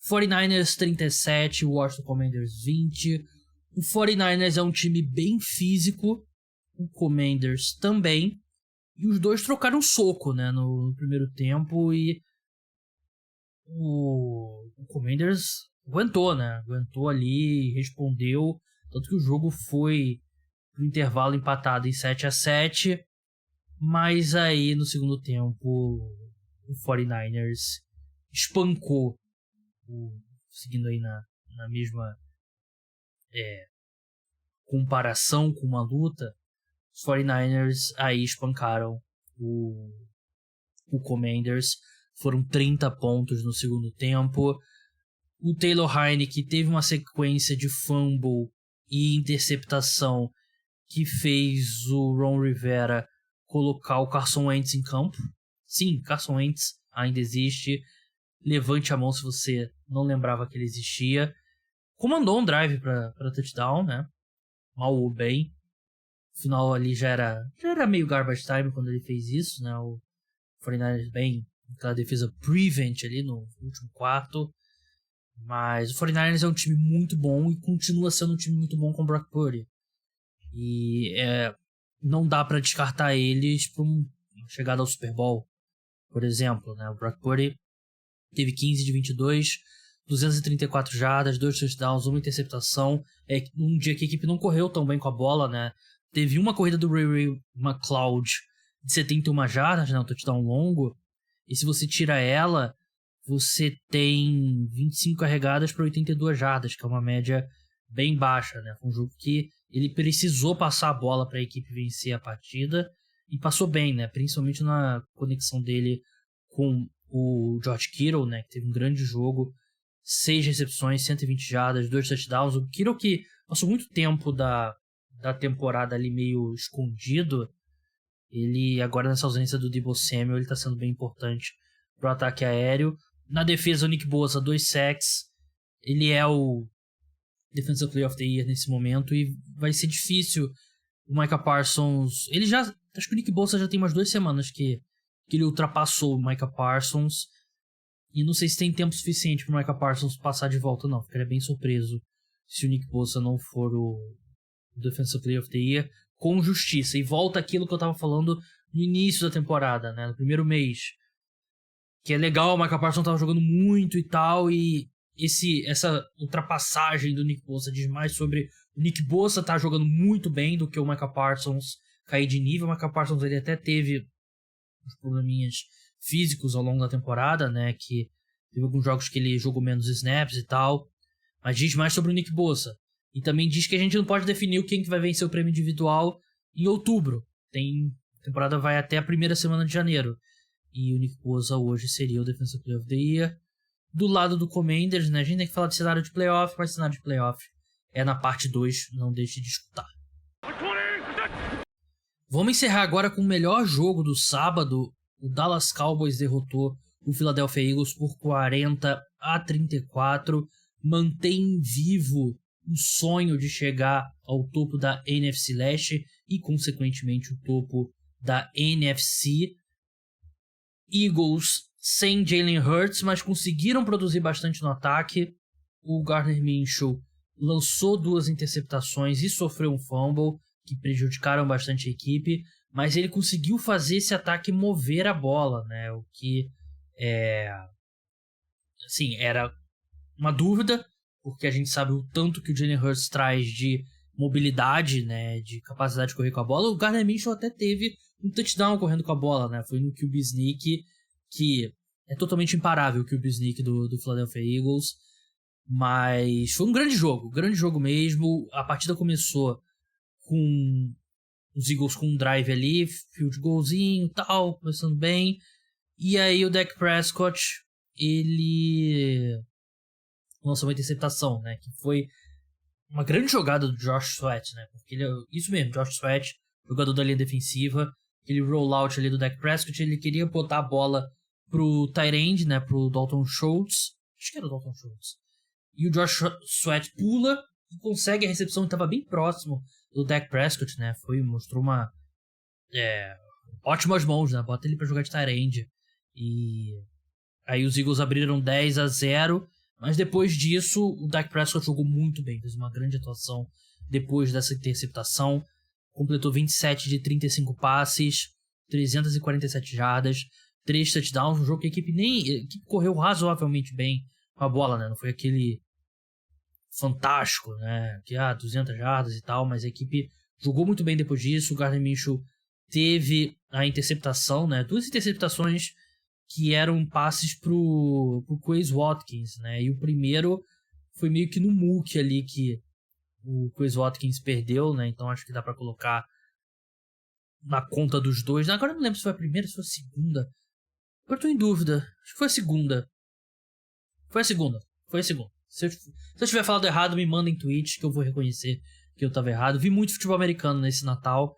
49ers 37, Washington Commanders 20. O 49ers é um time bem físico, o Commanders também, e os dois trocaram soco, né, no primeiro tempo, e o Commanders aguentou, né, aguentou ali, respondeu, tanto que o jogo foi pro intervalo empatado em 7-7, mas aí no segundo tempo o 49ers espancou, seguindo aí na mesma comparação com uma luta, os 49ers aí espancaram o Commanders, foram 30 pontos no segundo tempo. O Taylor Heinicke teve uma sequência de fumble e interceptação que fez o Ron Rivera colocar o Carson Wentz em campo. Sim, Carson Wentz ainda existe. Levante a mão se você não lembrava que ele existia. Comandou um drive para touchdown, né? Mal ou bem. O final ali já era meio garbage time quando ele fez isso, né? O 49ers bem, aquela defesa prevent ali no último quarto. Mas o 49ers é um time muito bom e continua sendo um time muito bom com o Brock Purdy. E não dá para descartar eles para uma chegada ao Super Bowl, por exemplo, né? O Brock Purdy teve 15 de 22, 234 jardas, 2 touchdowns, uma interceptação. Um dia que a equipe não correu tão bem com a bola, né? Teve uma corrida do Ray McCloud de 71 jardas, né? Um touchdown longo. E se você tira ela, você tem 25 carregadas para 82 jardas, que é uma média bem baixa, né? Foi um jogo que ele precisou passar a bola para a equipe vencer a partida e passou bem, né? Principalmente na conexão dele com o George Kittle, né? Que teve um grande jogo, 6 recepções, 120 jardas, 2 touchdowns. O Kittle que passou muito tempo da temporada ali meio escondido, ele agora nessa ausência do Deebo Samuel, ele tá sendo bem importante pro ataque aéreo. Na defesa, o Nick Bosa, 2 sacks, ele é o Defensive Player of the Year nesse momento e vai ser difícil o Micah Parsons, acho que o Nick Bosa já tem umas 2 semanas que ele ultrapassou o Micah Parsons e não sei se tem tempo suficiente pro Micah Parsons passar de volta não, ficaria bem surpreso se o Nick Bosa não for o Defensive Player of the Year, com justiça. E volta aquilo que eu tava falando no início da temporada, né? No primeiro mês. Que é legal, o Micah Parsons tava jogando muito e tal, e essa ultrapassagem do Nick Bosa diz mais sobre o Nick Bosa tá jogando muito bem do que o Micah Parsons cair de nível. O Micah Parsons ele até teve uns probleminhas físicos ao longo da temporada, né? Que teve alguns jogos que ele jogou menos snaps e tal. Mas diz mais sobre o Nick Bosa. E também diz que a gente não pode definir quem que vai vencer o prêmio individual em outubro. A temporada vai até a primeira semana de janeiro. E o Nick Bosa hoje seria o Defensive Player of the Year. Do lado do Commanders, né? A gente tem que falar de cenário de playoff, mas cenário de playoff é na parte 2, não deixe de escutar. Vamos encerrar agora com o melhor jogo do sábado. O Dallas Cowboys derrotou o Philadelphia Eagles por 40-34. Mantém vivo o sonho de chegar ao topo da NFC Leste e, consequentemente, o topo da NFC. Eagles sem Jalen Hurts, mas conseguiram produzir bastante no ataque. O Gardner Minshew lançou 2 interceptações e sofreu um fumble, que prejudicaram bastante a equipe, mas ele conseguiu fazer esse ataque mover a bola, né? O que era uma dúvida, porque a gente sabe o tanto que o Jalen Hurts traz de mobilidade, né, de capacidade de correr com a bola. O Gardner Minshew até teve um touchdown correndo com a bola, né? Foi no QB Sneak, que é totalmente imparável o QB Sneak do Philadelphia Eagles. Mas foi um grande jogo mesmo. A partida começou com os Eagles com um drive ali, field goalzinho e tal, começando bem. E aí o Dak Prescott, ele lançou uma interceptação, né? Que foi uma grande jogada do Josh Sweat, né? Porque isso mesmo, Josh Sweat, jogador da linha defensiva, aquele rollout ali do Dak Prescott, ele queria botar a bola pro tight end, né? Pro Dalton Schultz. Acho que era o Dalton Schultz. E o Josh Sweat pula e consegue a recepção, que estava bem próximo do Dak Prescott, né? Mostrou uma ótimas mãos, né? Bota ele pra jogar de tight end. E aí os Eagles abriram 10-0, mas depois disso o Dak Prescott jogou muito bem, fez uma grande atuação depois dessa interceptação, completou 27 de 35 passes, 347 jardas, 3 touchdowns, um jogo que a equipe correu razoavelmente bem com a bola, né? Não foi aquele fantástico, né? Que 200 jardas e tal, mas a equipe jogou muito bem depois disso. O Gardner Minshew teve a interceptação, né? 2 interceptações que eram passes pro Quez Watkins, né? E o primeiro foi meio que no muque ali que o Quez Watkins perdeu, né? Então acho que dá pra colocar na conta dos dois. Agora eu não lembro se foi a primeira ou se foi a segunda. Agora eu tô em dúvida. Acho que foi a segunda. Foi a segunda. Se eu tiver falado errado, me mandem tweets que eu vou reconhecer que eu tava errado. Vi muito futebol americano nesse Natal.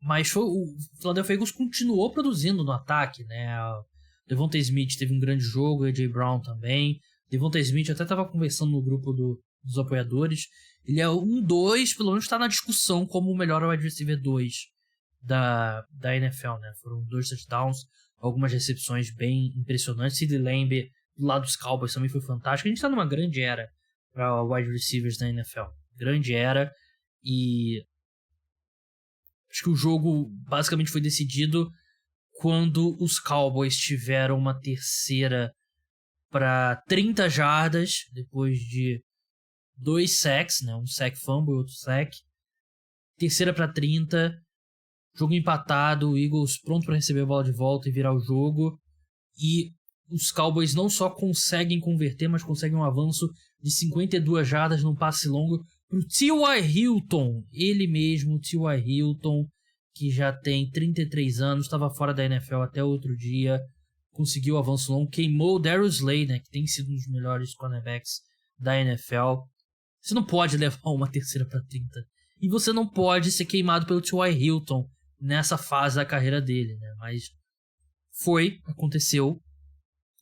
Mas o Philadelphia Eagles continuou produzindo no ataque, né? O Devonta Smith teve um grande jogo, o A.J. Brown também. Devonta Smith, eu até estava conversando no grupo dos apoiadores. Ele é 1-2, pelo menos está na discussão como o melhor wide receiver 2 da NFL, né? Foram 2 touchdowns, algumas recepções bem impressionantes. CeeDee Lamb, do lado dos Cowboys, também foi fantástico. A gente está numa grande era para wide receivers da NFL. Grande era. E acho que o jogo basicamente foi decidido quando os Cowboys tiveram uma terceira para 30 jardas, depois de 2 sacks, né? Um sack fumble e outro sack. Terceira para 30, jogo empatado, o Eagles pronto para receber a bola de volta e virar o jogo. E os Cowboys não só conseguem converter, mas conseguem um avanço de 52 jardas num passe longo pro T.Y. Hilton, ele mesmo, T.Y. Hilton, que já tem 33 anos, estava fora da NFL até outro dia, conseguiu o avanço longo, queimou o Darius Slay, né, que tem sido um dos melhores cornerbacks da NFL. Você não pode levar uma terceira para 30. E você não pode ser queimado pelo T.Y. Hilton nessa fase da carreira dele, né? Mas aconteceu.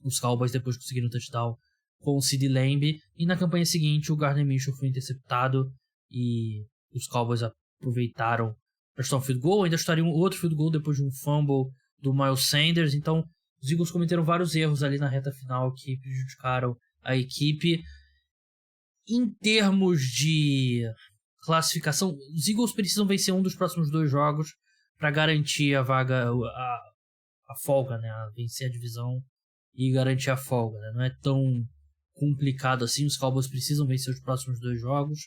Os Cowboys depois conseguiram um touchdown com o CeeDee Lamb. E na campanha seguinte o Gardner Minshew foi interceptado e os Cowboys aproveitaram para chutar um field goal. Ainda chutariam outro field goal depois de um fumble do Miles Sanders. Então os Eagles cometeram vários erros ali na reta final que prejudicaram a equipe. Em termos de classificação, os Eagles precisam vencer um dos próximos 2 jogos para garantir a vaga, a folga, né? Vencer a divisão e garantir a folga, né? Não é tão complicado assim. Os Cowboys precisam vencer os próximos 2 jogos.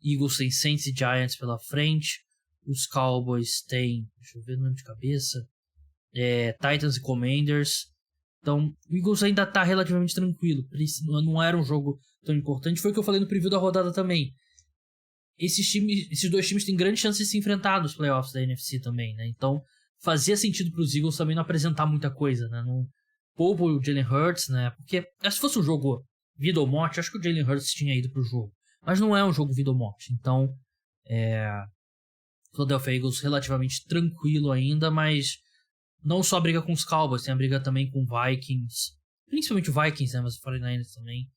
Eagles tem Saints e Giants pela frente. Os Cowboys têm, deixa eu ver o nome de cabeça, Titans e Commanders. Então o Eagles ainda está relativamente tranquilo. Não era um jogo tão importante. Foi o que eu falei no preview da rodada também. Esses 2 times têm grande chance de se enfrentar nos playoffs da NFC também, né? Então fazia sentido para os Eagles também não apresentar muita coisa, né? Não poupa o Jalen Hurts, né? Porque se fosse um jogo vida ou morte, acho que o Jalen Hurts tinha ido pro jogo. Mas não é um jogo vida ou morte. Então, o Philadelphia Eagles relativamente tranquilo ainda, mas não só a briga com os Cowboys, tem a briga também com o Vikings. Principalmente o Vikings, né? Mas o 49ers também.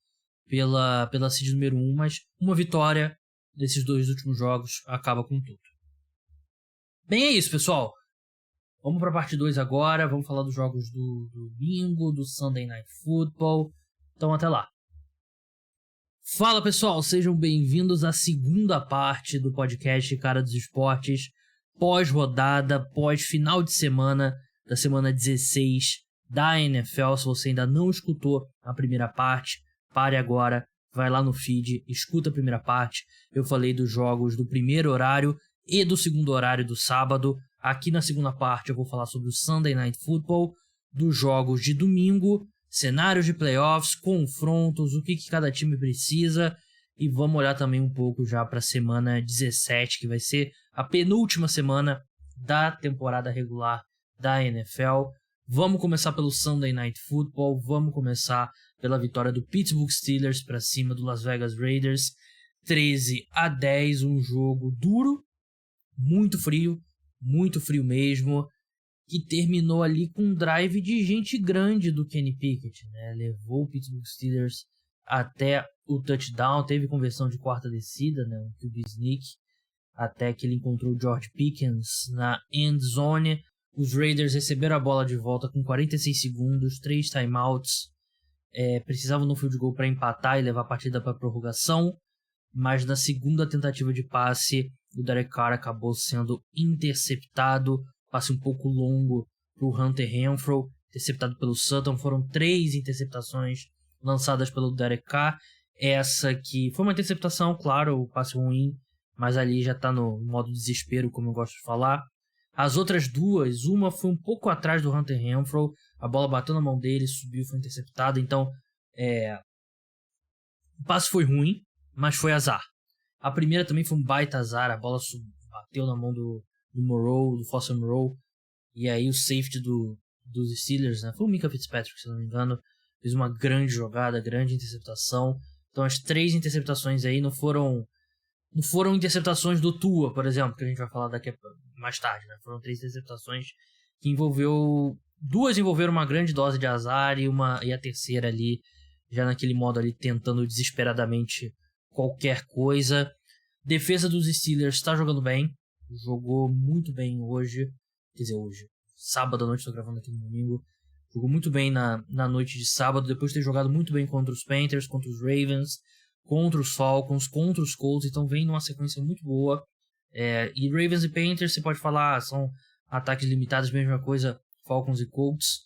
Pela seed número 1, mas uma vitória desses 2 últimos jogos acaba com tudo. Bem, é isso, pessoal. Vamos para a parte 2 agora. Vamos falar dos jogos do domingo, do Sunday Night Football. Então, até lá. Fala, pessoal. Sejam bem-vindos à segunda parte do podcast Cara dos Esportes. Pós-rodada, pós-final de semana, da semana 16 da NFL. Se você ainda não escutou a primeira parte, pare agora. Vai lá no feed, escuta a primeira parte. Eu falei dos jogos do primeiro horário e do segundo horário do sábado. Aqui na segunda parte eu vou falar sobre o Sunday Night Football, dos jogos de domingo, cenários de playoffs, confrontos, o que cada time precisa. E vamos olhar também um pouco já para a semana 17, que vai ser a penúltima semana da temporada regular da NFL. Vamos começar pelo Sunday Night Football, vamos começar pela vitória do Pittsburgh Steelers para cima do Las Vegas Raiders, 13-10, um jogo duro, muito frio mesmo, que terminou ali com um drive de gente grande do Kenny Pickett, né? Levou o Pittsburgh Steelers até o touchdown, teve conversão de quarta descida, né? Um QB sneak, até que ele encontrou o George Pickens na end zone. Os Raiders receberam a bola de volta com 46 segundos, 3 timeouts. Precisavam de um field goal para empatar e levar a partida para prorrogação, mas na segunda tentativa de passe, o Derek Carr acabou sendo interceptado. Passe um pouco longo para o Hunter Renfrow, interceptado pelo Sutton. Foram 3 interceptações lançadas pelo Derek Carr. Essa que foi uma interceptação, claro, o passe ruim, mas ali já está no modo desespero, como eu gosto de falar. As outras 2, uma foi um pouco atrás do Hunter Renfrow, a bola bateu na mão dele, subiu, foi interceptada. Então, o passe foi ruim, mas foi azar. A primeira também foi um baita azar, a bola bateu na mão do Moreau, do Foster Moreau, e aí o safety dos Steelers, né? Foi o Minka Fitzpatrick, se não me engano, fez uma grande jogada, grande interceptação. Então as 3 interceptações aí não foram interceptações do Tua, por exemplo, que a gente vai falar mais tarde, né? Foram 3 interceptações que envolveu... 2 envolveram uma grande dose de azar e a terceira ali, já naquele modo ali, tentando desesperadamente qualquer coisa. Defesa dos Steelers está jogando bem. Jogou muito bem hoje. Quer dizer, hoje. Sábado à noite, estou gravando aqui no domingo. Jogou muito bem na noite de sábado, depois de ter jogado muito bem contra os Panthers, contra os Ravens, contra os Falcons, contra os Colts. Então vem numa sequência muito boa. E Ravens e Panthers, você pode falar, são ataques limitados, mesma coisa, Falcons e Colts.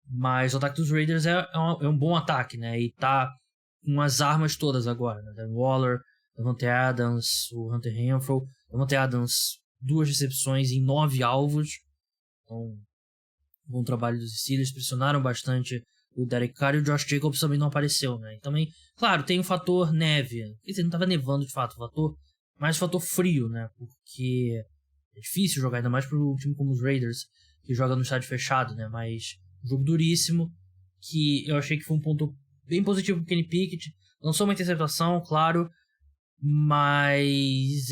Mas o ataque dos Raiders é um bom ataque, né? E tá com as armas todas agora, né? Dan Waller, Davante Adams, o Hunter Renfrow. Davante Adams, 2 recepções em 9 alvos. Então, bom trabalho dos Steelers. Pressionaram bastante o Derek Carr, e o Josh Jacobs também não apareceu, né? E também, claro, tem o fator neve. Quer dizer, não estava nevando de fato, mais o fator frio, né? Porque é difícil jogar, ainda mais para um time como os Raiders, que joga no estádio fechado, né? Mas um jogo duríssimo, que eu achei que foi um ponto bem positivo pro Kenny Pickett. Lançou uma interceptação, claro, mas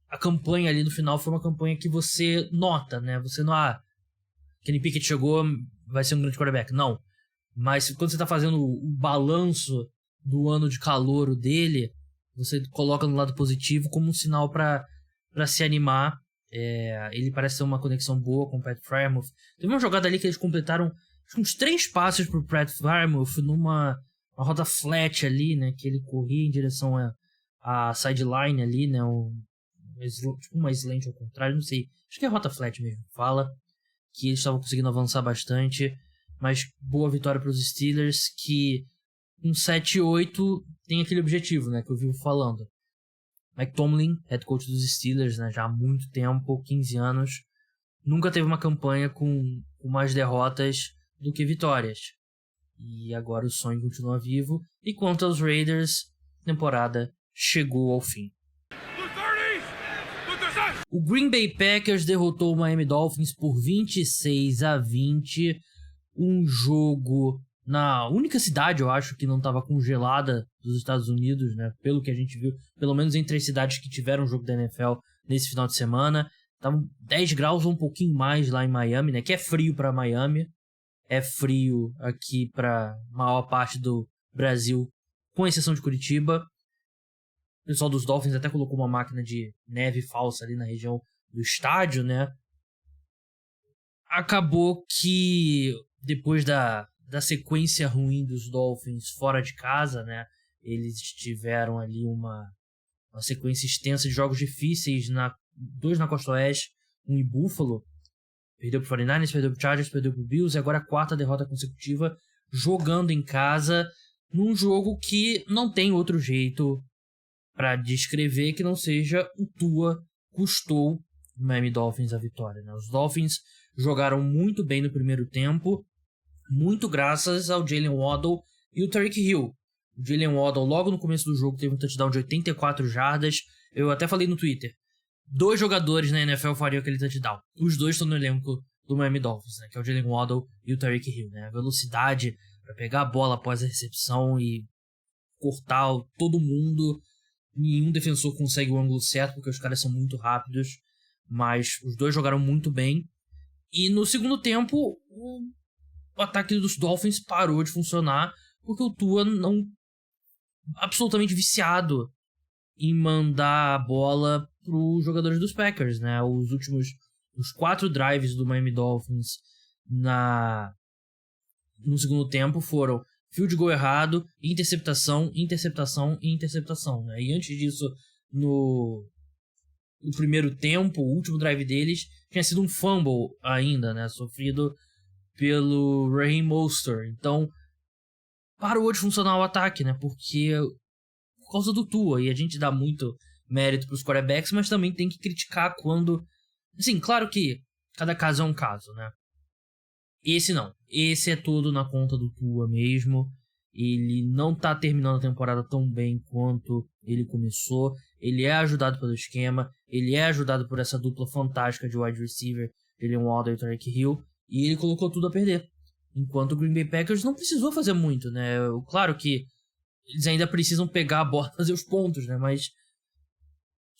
a campanha ali no final foi uma campanha que você nota, né? Você não... Kenny Pickett chegou, vai ser um grande quarterback. Não. Mas quando você tá fazendo o balanço do ano de calouro dele, você coloca no lado positivo como um sinal para se animar. Ele parece ter uma conexão boa com o Pat Freiermuth. Teve uma jogada ali que eles completaram uns 3 passes pro Pat Freiermuth numa rota flat ali, né? Que ele corria em direção a sideline ali, né? Tipo uma slant ao contrário, não sei. Acho que é rota flat mesmo. Fala que eles estavam conseguindo avançar bastante. Mas boa vitória para os Steelers, que com 7-8 tem aquele objetivo, né? Que eu vivo falando. Mike Tomlin, head coach dos Steelers, né, já há muito tempo, 15 anos, nunca teve uma campanha com mais derrotas do que vitórias. E agora o sonho continua vivo. E quanto aos Raiders, a temporada chegou ao fim. O Green Bay Packers derrotou o Miami Dolphins por 26-20. Um jogo na única cidade, eu acho, que não estava congelada dos Estados Unidos, né? Pelo que a gente viu, pelo menos entre as cidades que tiveram jogo da NFL nesse final de semana. Estavam 10 graus ou um pouquinho mais lá em Miami, né? Que é frio para Miami. É frio aqui para maior parte do Brasil, com exceção de Curitiba. O pessoal dos Dolphins até colocou uma máquina de neve falsa ali na região do estádio, né? Acabou que depois da sequência ruim dos Dolphins fora de casa, né? Eles tiveram ali uma sequência extensa de jogos difíceis, 2 na Costa Oeste, 1 em Buffalo. Perdeu pro 49ers, perdeu pro Chargers, perdeu pro Bills, e agora a 4ª derrota consecutiva jogando em casa, num jogo que não tem outro jeito para descrever que não seja o Tua custou o Miami Dolphins a vitória, né? Os Dolphins jogaram muito bem no primeiro tempo, muito graças ao Jalen Waddle e o Tyreek Hill. O Jalen Waddle, logo no começo do jogo, teve um touchdown de 84 jardas. Eu até falei no Twitter. 2 jogadores na NFL fariam aquele touchdown. Os 2 estão no elenco do Miami Dolphins, né? Que é o Jalen Waddle e o Tyreek Hill, né? A velocidade para pegar a bola após a recepção e cortar todo mundo. Nenhum defensor consegue o ângulo certo, porque os caras são muito rápidos. Mas os 2 jogaram muito bem. E no segundo tempo, o ataque dos Dolphins parou de funcionar, porque o Tua não... absolutamente viciado em mandar a bola para os jogadores dos Packers, né? Os 4 drives do Miami Dolphins no segundo tempo foram field goal errado, interceptação, interceptação e interceptação, né? E antes disso, no primeiro tempo, o último drive deles tinha sido um fumble ainda, né? Sofrido pelo Raheem Mostert. Então, parou de funcionar o ataque, né? Por causa do Tua. E a gente dá muito mérito pros quarterbacks, mas também tem que criticar quando... Assim, claro que cada caso é um caso, né? Esse não. Esse é todo na conta do Tua mesmo. Ele não tá terminando a temporada tão bem quanto ele começou. Ele é ajudado pelo esquema. Ele é ajudado por essa dupla fantástica de wide receiver, Jalen Waddle e Tyreek Hill. E ele colocou tudo a perder. Enquanto o Green Bay Packers não precisou fazer muito, né? Claro que eles ainda precisam pegar a bola e fazer os pontos, né? Mas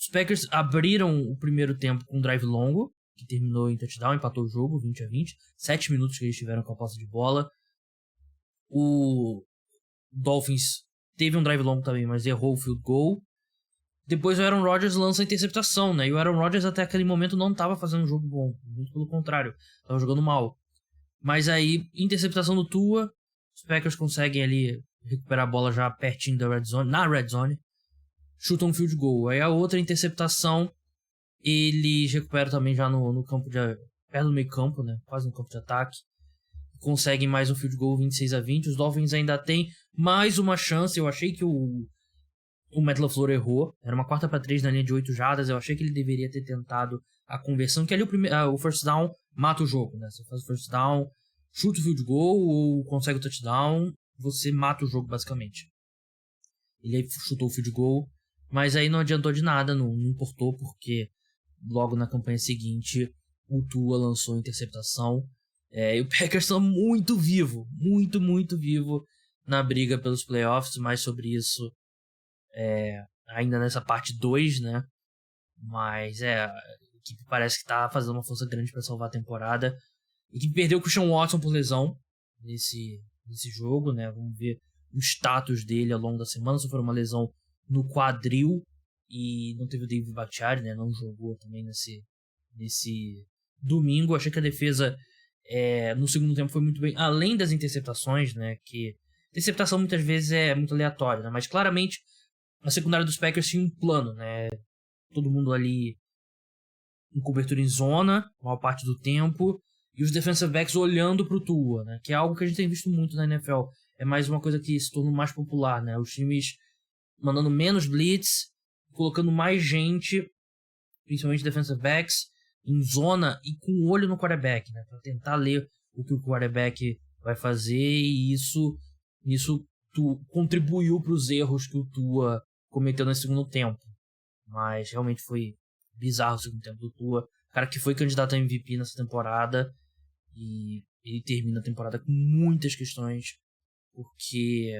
Os Packers abriram o primeiro tempo com um drive longo, que terminou em touchdown, empatou o jogo 20-20. 7 minutos que eles tiveram com a posse de bola. O Dolphins teve um drive longo também, mas errou o field goal. Depois o Aaron Rodgers lança a interceptação, né? E o Aaron Rodgers até aquele momento não estava fazendo um jogo bom. Muito pelo contrário, estava jogando mal. Mas aí, interceptação do Tua, os Packers conseguem ali recuperar a bola já pertinho da red zone, na red zone. Chutam um field goal. Aí a outra interceptação, eles recuperam também já no campo de... perto do meio campo, né? Quase no campo de ataque. Conseguem mais um field goal 26-20. Os Dolphins ainda têm mais uma chance. Eu achei que o Matt LaFleur errou. Era uma 4-3 na linha de 8 jardas. Eu achei que ele deveria ter tentado a conversão, que ali o first down mata o jogo, né? Você faz o first down, chuta o field goal ou consegue o touchdown, você mata o jogo basicamente. Ele aí chutou o field goal, mas aí não adiantou de nada, não importou, porque logo na campanha seguinte o Tua lançou a interceptação. E o Packers está muito vivo, muito vivo na briga pelos playoffs. Mais sobre isso ainda nessa parte 2, né? Mas a equipe parece que está fazendo uma força grande para salvar a temporada. A equipe perdeu o Christian Watson por lesão nesse jogo, né? Vamos ver o status dele ao longo da semana. Sofreu uma lesão no quadril e não teve o David Bakhtiari, né? Não jogou também nesse domingo. Achei que a defesa no segundo tempo foi muito bem, além das interceptações, né? Que interceptação muitas vezes é muito aleatória, né? Mas claramente a secundária dos Packers tinha um plano, né? Todo mundo ali em cobertura em zona, a maior parte do tempo, e os defensive backs olhando pro Tua, né? Que é algo que a gente tem visto muito na NFL. É mais uma coisa que se tornou mais popular, né? Os times mandando menos blitz, colocando mais gente, principalmente defensive backs, em zona e com o olho no quarterback, né? Para tentar ler o que o quarterback vai fazer, e isso contribuiu para os erros que o Tua cometeu nesse segundo tempo. Mas realmente foi bizarro o segundo tempo do Tua. Cara que foi candidato a MVP nessa temporada, e ele termina a temporada com muitas questões, porque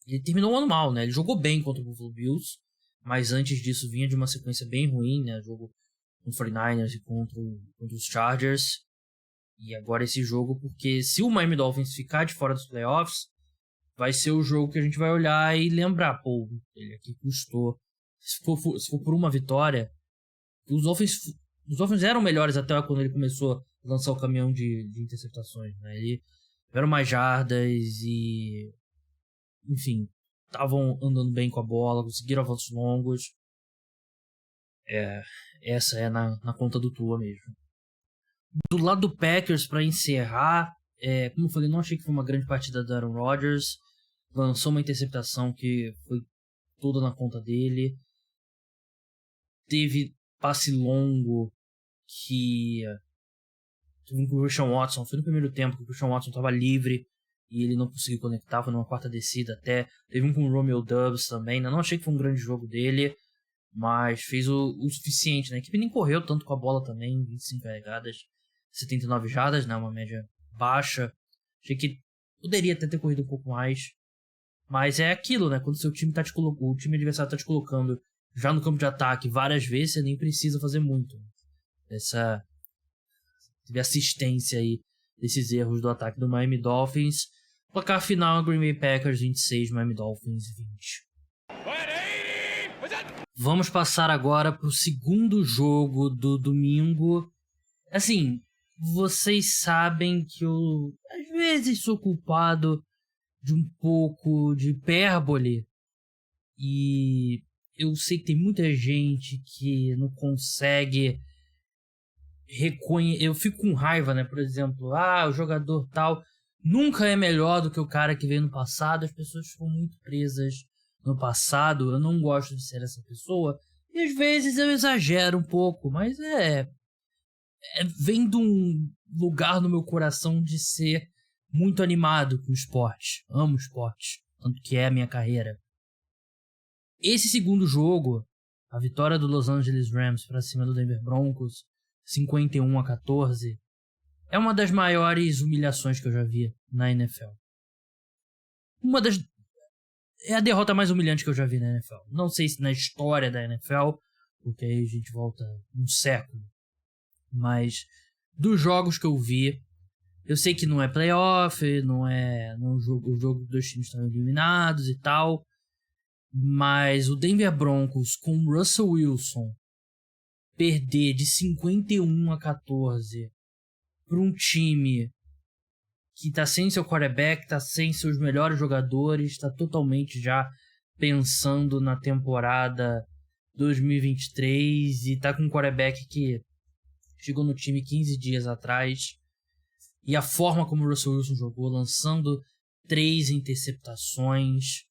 ele terminou o ano mal, né? Ele jogou bem contra o Buffalo Bills, mas antes disso vinha de uma sequência bem ruim, né? Jogo com os 49ers e contra os Chargers. E agora esse jogo, porque se o Miami Dolphins ficar de fora dos playoffs, vai ser o jogo que a gente vai olhar e lembrar, pô, ele aqui custou. Se for por uma vitória, os Dolphins eram melhores até quando ele começou a lançar o caminhão de interceptações, né? Ele tiveram mais jardas e, enfim, estavam andando bem com a bola, conseguiram avanços longos. Essa é na conta do Tua mesmo. Do lado do Packers, para encerrar, como eu falei, não achei que foi uma grande partida do Aaron Rodgers. Lançou uma interceptação que foi toda na conta dele. Teve passe longo que teve com o Christian Watson. Foi no primeiro tempo que o Christian Watson estava livre e ele não conseguiu conectar. Foi numa quarta descida até. Teve um com o Romeo Doubs também. Não achei que foi um grande jogo dele, mas fez o suficiente, né? A equipe nem correu tanto com a bola também. 25 carregadas, 79 jardas, né? Uma média baixa. Achei que poderia até ter corrido um pouco mais. Mas é aquilo, né? Quando o time adversário tá te colocando já no campo de ataque várias vezes, você nem precisa fazer muito. Teve assistência aí desses erros do ataque do Miami Dolphins. Placar final: Green Bay Packers 26, Miami Dolphins 20. Vamos passar agora pro segundo jogo do domingo. Assim, vocês sabem que eu às vezes sou culpado de um pouco de hipérbole, e eu sei que tem muita gente que não consegue reconhecer. Eu fico com raiva, né? Por exemplo, o jogador tal nunca é melhor do que o cara que veio no passado. As pessoas ficam muito presas no passado. Eu não gosto de ser essa pessoa, e às vezes eu exagero um pouco, mas vem de um lugar no meu coração de ser muito animado com o esporte. Amo esporte, tanto que é a minha carreira. Esse segundo jogo, a vitória do Los Angeles Rams para cima do Denver Broncos, 51-14, é uma das maiores humilhações que eu já vi na NFL. É a derrota mais humilhante que eu já vi na NFL. Não sei se na história da NFL, porque aí a gente volta um século. Mas dos jogos que eu vi, eu sei que não é playoff, não é o jogo dos dois times estão eliminados e tal. Mas o Denver Broncos com o Russell Wilson perder de 51-14 para um time que tá sem seu quarterback, tá sem seus melhores jogadores, tá totalmente já pensando na temporada 2023 e tá com um quarterback que chegou no time 15 dias atrás. E a forma como o Russell Wilson jogou, lançando 3 interceptações,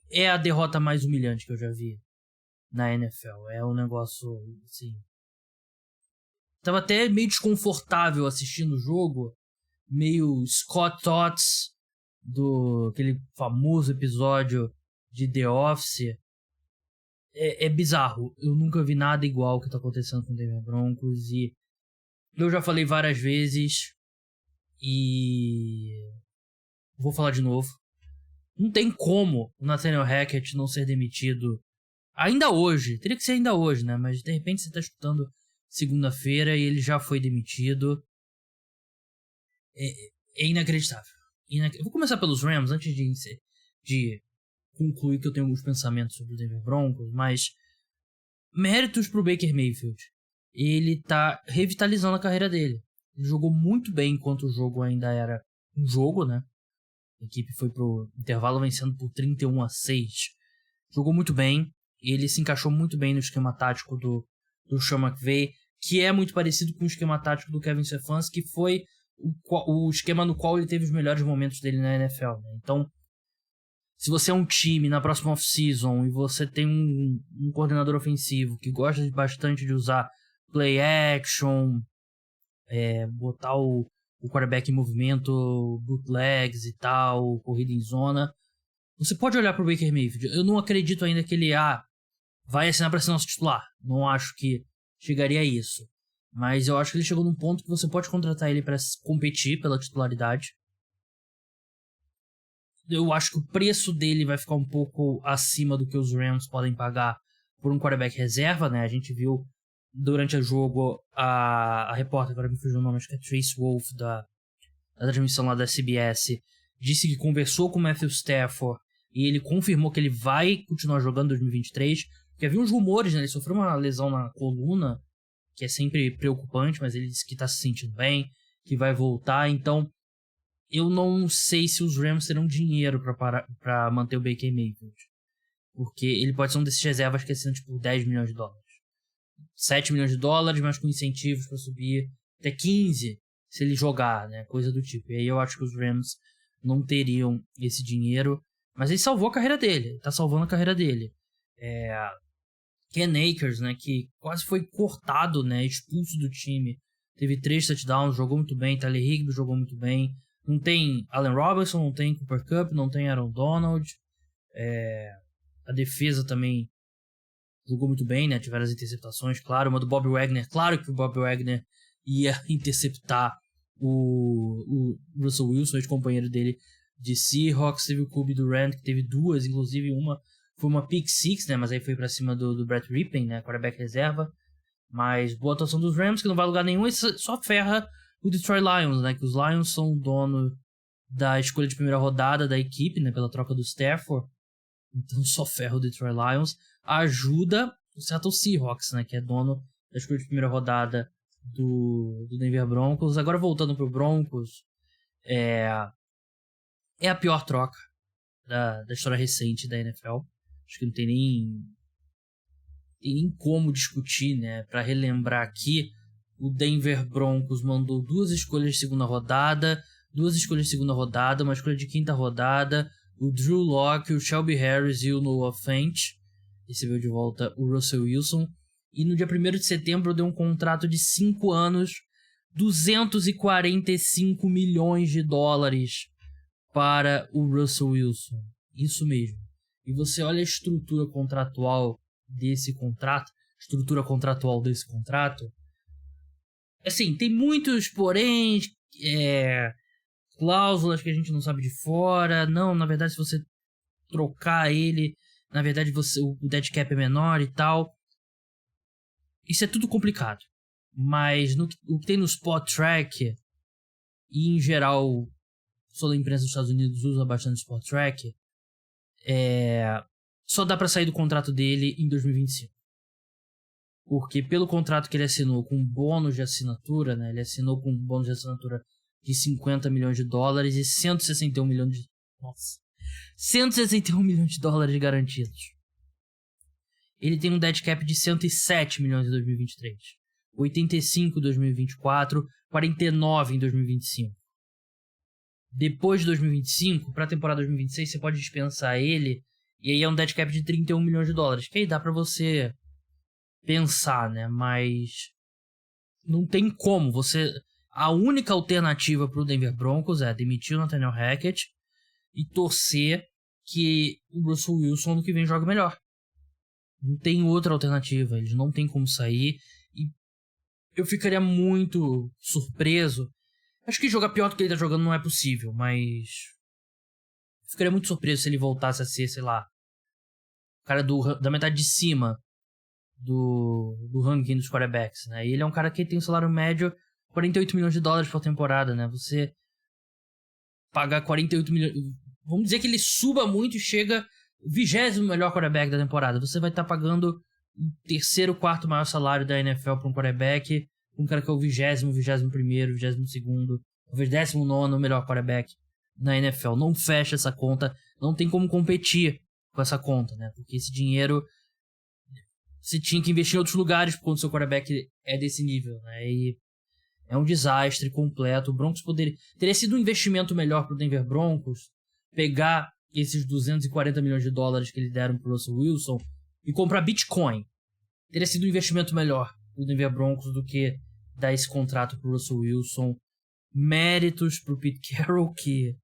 é a derrota mais humilhante que eu já vi na NFL. É um negócio, assim... Tava até meio desconfortável assistindo o jogo, meio Scott Tots, aquele famoso episódio de The Office. É bizarro. Eu nunca vi nada igual que tá acontecendo com o Denver Broncos. E eu já falei várias vezes e vou falar de novo. Não tem como o Nathaniel Hackett não ser demitido ainda hoje. Teria que ser ainda hoje, né? Mas de repente você tá escutando segunda-feira e ele já foi demitido. É inacreditável. Eu vou começar pelos Rams antes de concluir que eu tenho alguns pensamentos sobre o Denver Broncos, mas méritos pro Baker Mayfield. Ele tá revitalizando a carreira dele. Ele jogou muito bem enquanto o jogo ainda era um jogo, né? A equipe foi pro intervalo vencendo por 31-6. Jogou muito bem. Ele se encaixou muito bem no esquema tático do Sean McVay, que é muito parecido com o esquema tático do Kevin Stefanski, que foi o esquema no qual ele teve os melhores momentos dele na NFL, né? Então, se você é um time na próxima off-season e você tem um coordenador ofensivo que gosta bastante de usar play action, botar o quarterback em movimento, bootlegs e tal, corrida em zona, você pode olhar pro Baker Mayfield. Eu não acredito ainda que ele vai assinar para ser nosso titular. Não acho que chegaria a isso. Mas eu acho que ele chegou num ponto que você pode contratar ele para competir pela titularidade. Eu acho que o preço dele vai ficar um pouco acima do que os Rams podem pagar por um quarterback reserva, né? A gente viu durante o jogo a repórter, agora me fugiu o nome, acho que é Trace Wolf, da transmissão lá da CBS, disse que conversou com o Matthew Stafford e ele confirmou que ele vai continuar jogando em 2023, porque havia uns rumores, né? Ele sofreu uma lesão na coluna, que é sempre preocupante, mas ele disse que tá se sentindo bem, que vai voltar. Então, eu não sei se os Rams terão dinheiro para manter o Baker Mayfield, porque ele pode ser um desses reservas que assinam tipo 10 milhões de dólares. 7 milhões de dólares, mas com incentivos para subir até 15 se ele jogar, né? Coisa do tipo. E aí eu acho que os Rams não teriam esse dinheiro, mas ele salvou a carreira dele, tá salvando a carreira dele. Ken Akers, né, que quase foi cortado, né, expulso do time, teve 3 touchdowns, jogou muito bem. Tyler Higbee jogou muito bem. Não tem Allen Robinson, não tem Cooper Kupp, não tem Aaron Donald. A defesa também jogou muito bem, né, tiveram as interceptações, claro. Uma do Bob Wagner, claro que o Bob Wagner ia interceptar o Russell Wilson, ex-companheiro dele de Seahawks. Teve o Kobe Durant, que teve 2, inclusive uma foi uma pick six, né, mas aí foi pra cima do Brett Rypien, né, quarterback reserva. Mas boa atuação dos Rams, que não vai a lugar nenhum, e só ferra o Detroit Lions, né, que os Lions são o dono da escolha de primeira rodada da equipe, né, pela troca do Stafford. Então só ferra o Detroit Lions. Ajuda o Seattle Seahawks, né, que é dono da escolha de primeira rodada do Denver Broncos. Agora voltando pro Broncos, é a pior troca da história recente da NFL. Acho que não tem nem como discutir, né? Para relembrar aqui, o Denver Broncos mandou 2 escolhas de segunda rodada, 2 escolhas de segunda rodada, uma escolha de quinta rodada, o Drew Lock, o Shelby Harris e o Noah Fant. Recebeu de volta o Russell Wilson. E no dia 1º de setembro deu um contrato de 5 anos, 245 milhões de dólares para o Russell Wilson. Isso mesmo. E você olha a estrutura contratual desse contrato, assim, tem muitos porém, cláusulas que a gente não sabe de fora. Não, na verdade, se você trocar ele, na verdade o dead cap é menor e tal. Isso é tudo complicado. Mas o que tem no Spot Track, e em geral, toda a imprensa dos Estados Unidos usa bastante Spot Track, só dá pra sair do contrato dele em 2025. Porque pelo contrato que ele assinou com bônus de assinatura, né? Ele assinou com um bônus de assinatura de $50 milhões e 161 milhões de... Nossa. 161 milhões de dólares garantidos. Ele tem um dead cap de 107 milhões em 2023. 85 em 2024, 49 em 2025. Depois de 2025, para a temporada 2026, você pode dispensar ele, e aí é um dead cap de 31 milhões de dólares, que aí dá para você pensar, né? Mas não tem como você... A única alternativa para o Denver Broncos é demitir o Nathaniel Hackett e torcer que o Russell Wilson no que vem jogue melhor. Não tem outra alternativa, eles não tem como sair, e eu ficaria muito surpreso. Acho que jogar pior do que ele tá jogando não é possível, mas eu ficaria muito surpreso se ele voltasse a ser, sei lá, o cara da metade de cima do ranking dos quarterbacks, né? E ele é um cara que tem um salário médio 48 milhões de dólares por temporada, né? Você pagar 48 milhões... Vamos dizer que ele suba muito e chega o 20º melhor quarterback da temporada. Você vai estar pagando o terceiro, quarto maior salário da NFL para um quarterback, um cara que é o 20º, 21º, 22º, talvez 19º melhor quarterback na NFL. Não fecha essa conta, não tem como competir com essa conta, né? Porque esse dinheiro você tinha que investir em outros lugares quando o seu quarterback é desse nível, né? E é um desastre completo. O Broncos teria sido um investimento melhor para o Denver Broncos pegar esses 240 milhões de dólares que eles deram para o Russell Wilson e comprar Bitcoin. Teria sido um investimento melhor para o Denver Broncos do que dar esse contrato para o Russell Wilson. Méritos para o Pete Carroll, que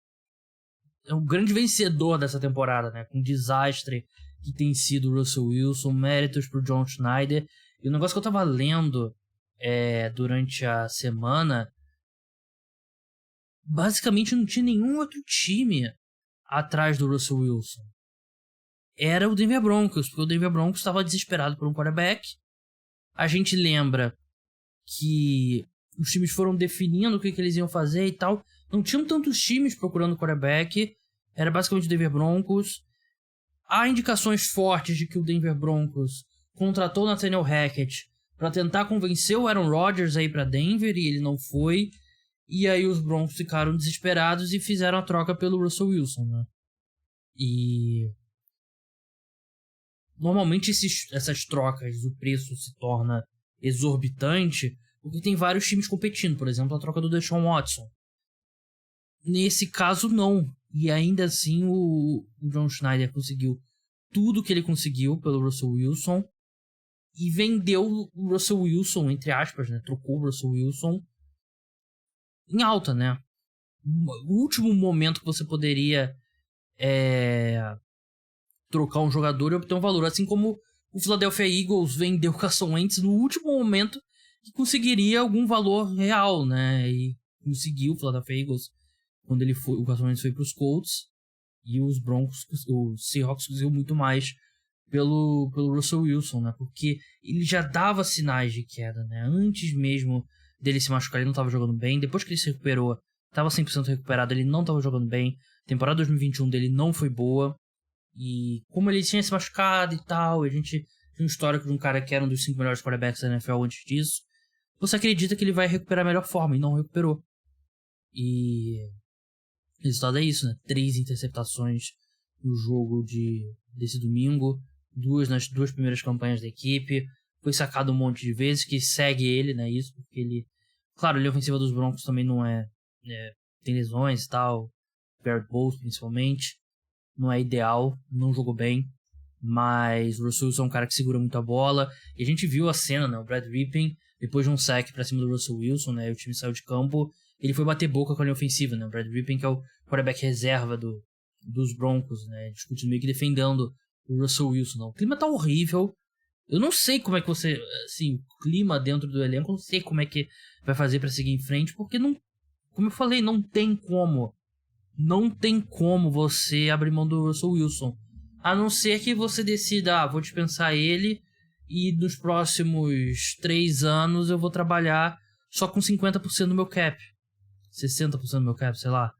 é um grande vencedor dessa temporada, né? Com o desastre que tem sido o Russell Wilson. Méritos para o John Schneider. E o negócio que eu estava lendo durante a semana, basicamente não tinha nenhum outro time atrás do Russell Wilson. Era o Denver Broncos, porque o Denver Broncos estava desesperado por um quarterback. A gente lembra que os times foram definindo o que eles iam fazer e tal. Não tinham tantos times procurando quarterback. Era basicamente o Denver Broncos. Há indicações fortes de que o Denver Broncos contratou o Nathaniel Hackett para tentar convencer o Aaron Rodgers a ir para Denver, e ele não foi. E aí os Broncos ficaram desesperados e fizeram a troca pelo Russell Wilson, né? E normalmente essas trocas, o preço se torna exorbitante porque tem vários times competindo. Por exemplo, a troca do Deshaun Watson. Nesse caso, não. E ainda assim, o John Schneider conseguiu tudo que ele conseguiu pelo Russell Wilson e vendeu o Russell Wilson, entre aspas, né? Trocou o Russell Wilson em alta, né? O último momento que você poderia trocar um jogador e obter um valor, assim como o Philadelphia Eagles vendeu o Carson Wentz no último momento que conseguiria algum valor real, né? E conseguiu o Philadelphia Eagles quando o Carson Wentz foi para os Colts, e os Broncos, o Seahawks conseguiu muito mais pelo Russell Wilson, né? Porque ele já dava sinais de queda, né? Antes mesmo dele se machucar, ele não estava jogando bem. Depois que ele se recuperou, estava 100% recuperado, ele não estava jogando bem. A temporada 2021 dele não foi boa. E como ele tinha se machucado e tal, a gente tem um histórico de um cara que era um dos 5 melhores quarterbacks da NFL antes disso, você acredita que ele vai recuperar a melhor forma, e não recuperou. E o resultado é isso, né? 3 interceptações no jogo desse domingo, 2 nas 2 primeiras campanhas da equipe. Foi sacado um monte de vezes, que segue ele, né? Isso, porque ele... Claro, ele é ofensiva dos Broncos também não tem lesões e tal. Garrett Bowles, principalmente. Não é ideal, não jogou bem. Mas o Russell Wilson é um cara que segura muito a bola. E a gente viu a cena, né? O Brad Rippin, depois de um sack pra cima do Russell Wilson, né? O time saiu de campo. Ele foi bater boca com a linha ofensiva, né? O Brad Rippin, que é o quarterback reserva dos Broncos, né? Discutindo meio que defendendo o Russell Wilson. Não. O clima tá horrível. Eu não sei como é que o clima dentro do elenco, eu não sei como é que vai fazer pra seguir em frente, porque não como eu falei, não tem como você abrir mão do Russell Wilson. A não ser que você decida, vou dispensar ele e nos próximos 3 anos eu vou trabalhar só com 50% do meu cap. 60% do meu cap, sei lá.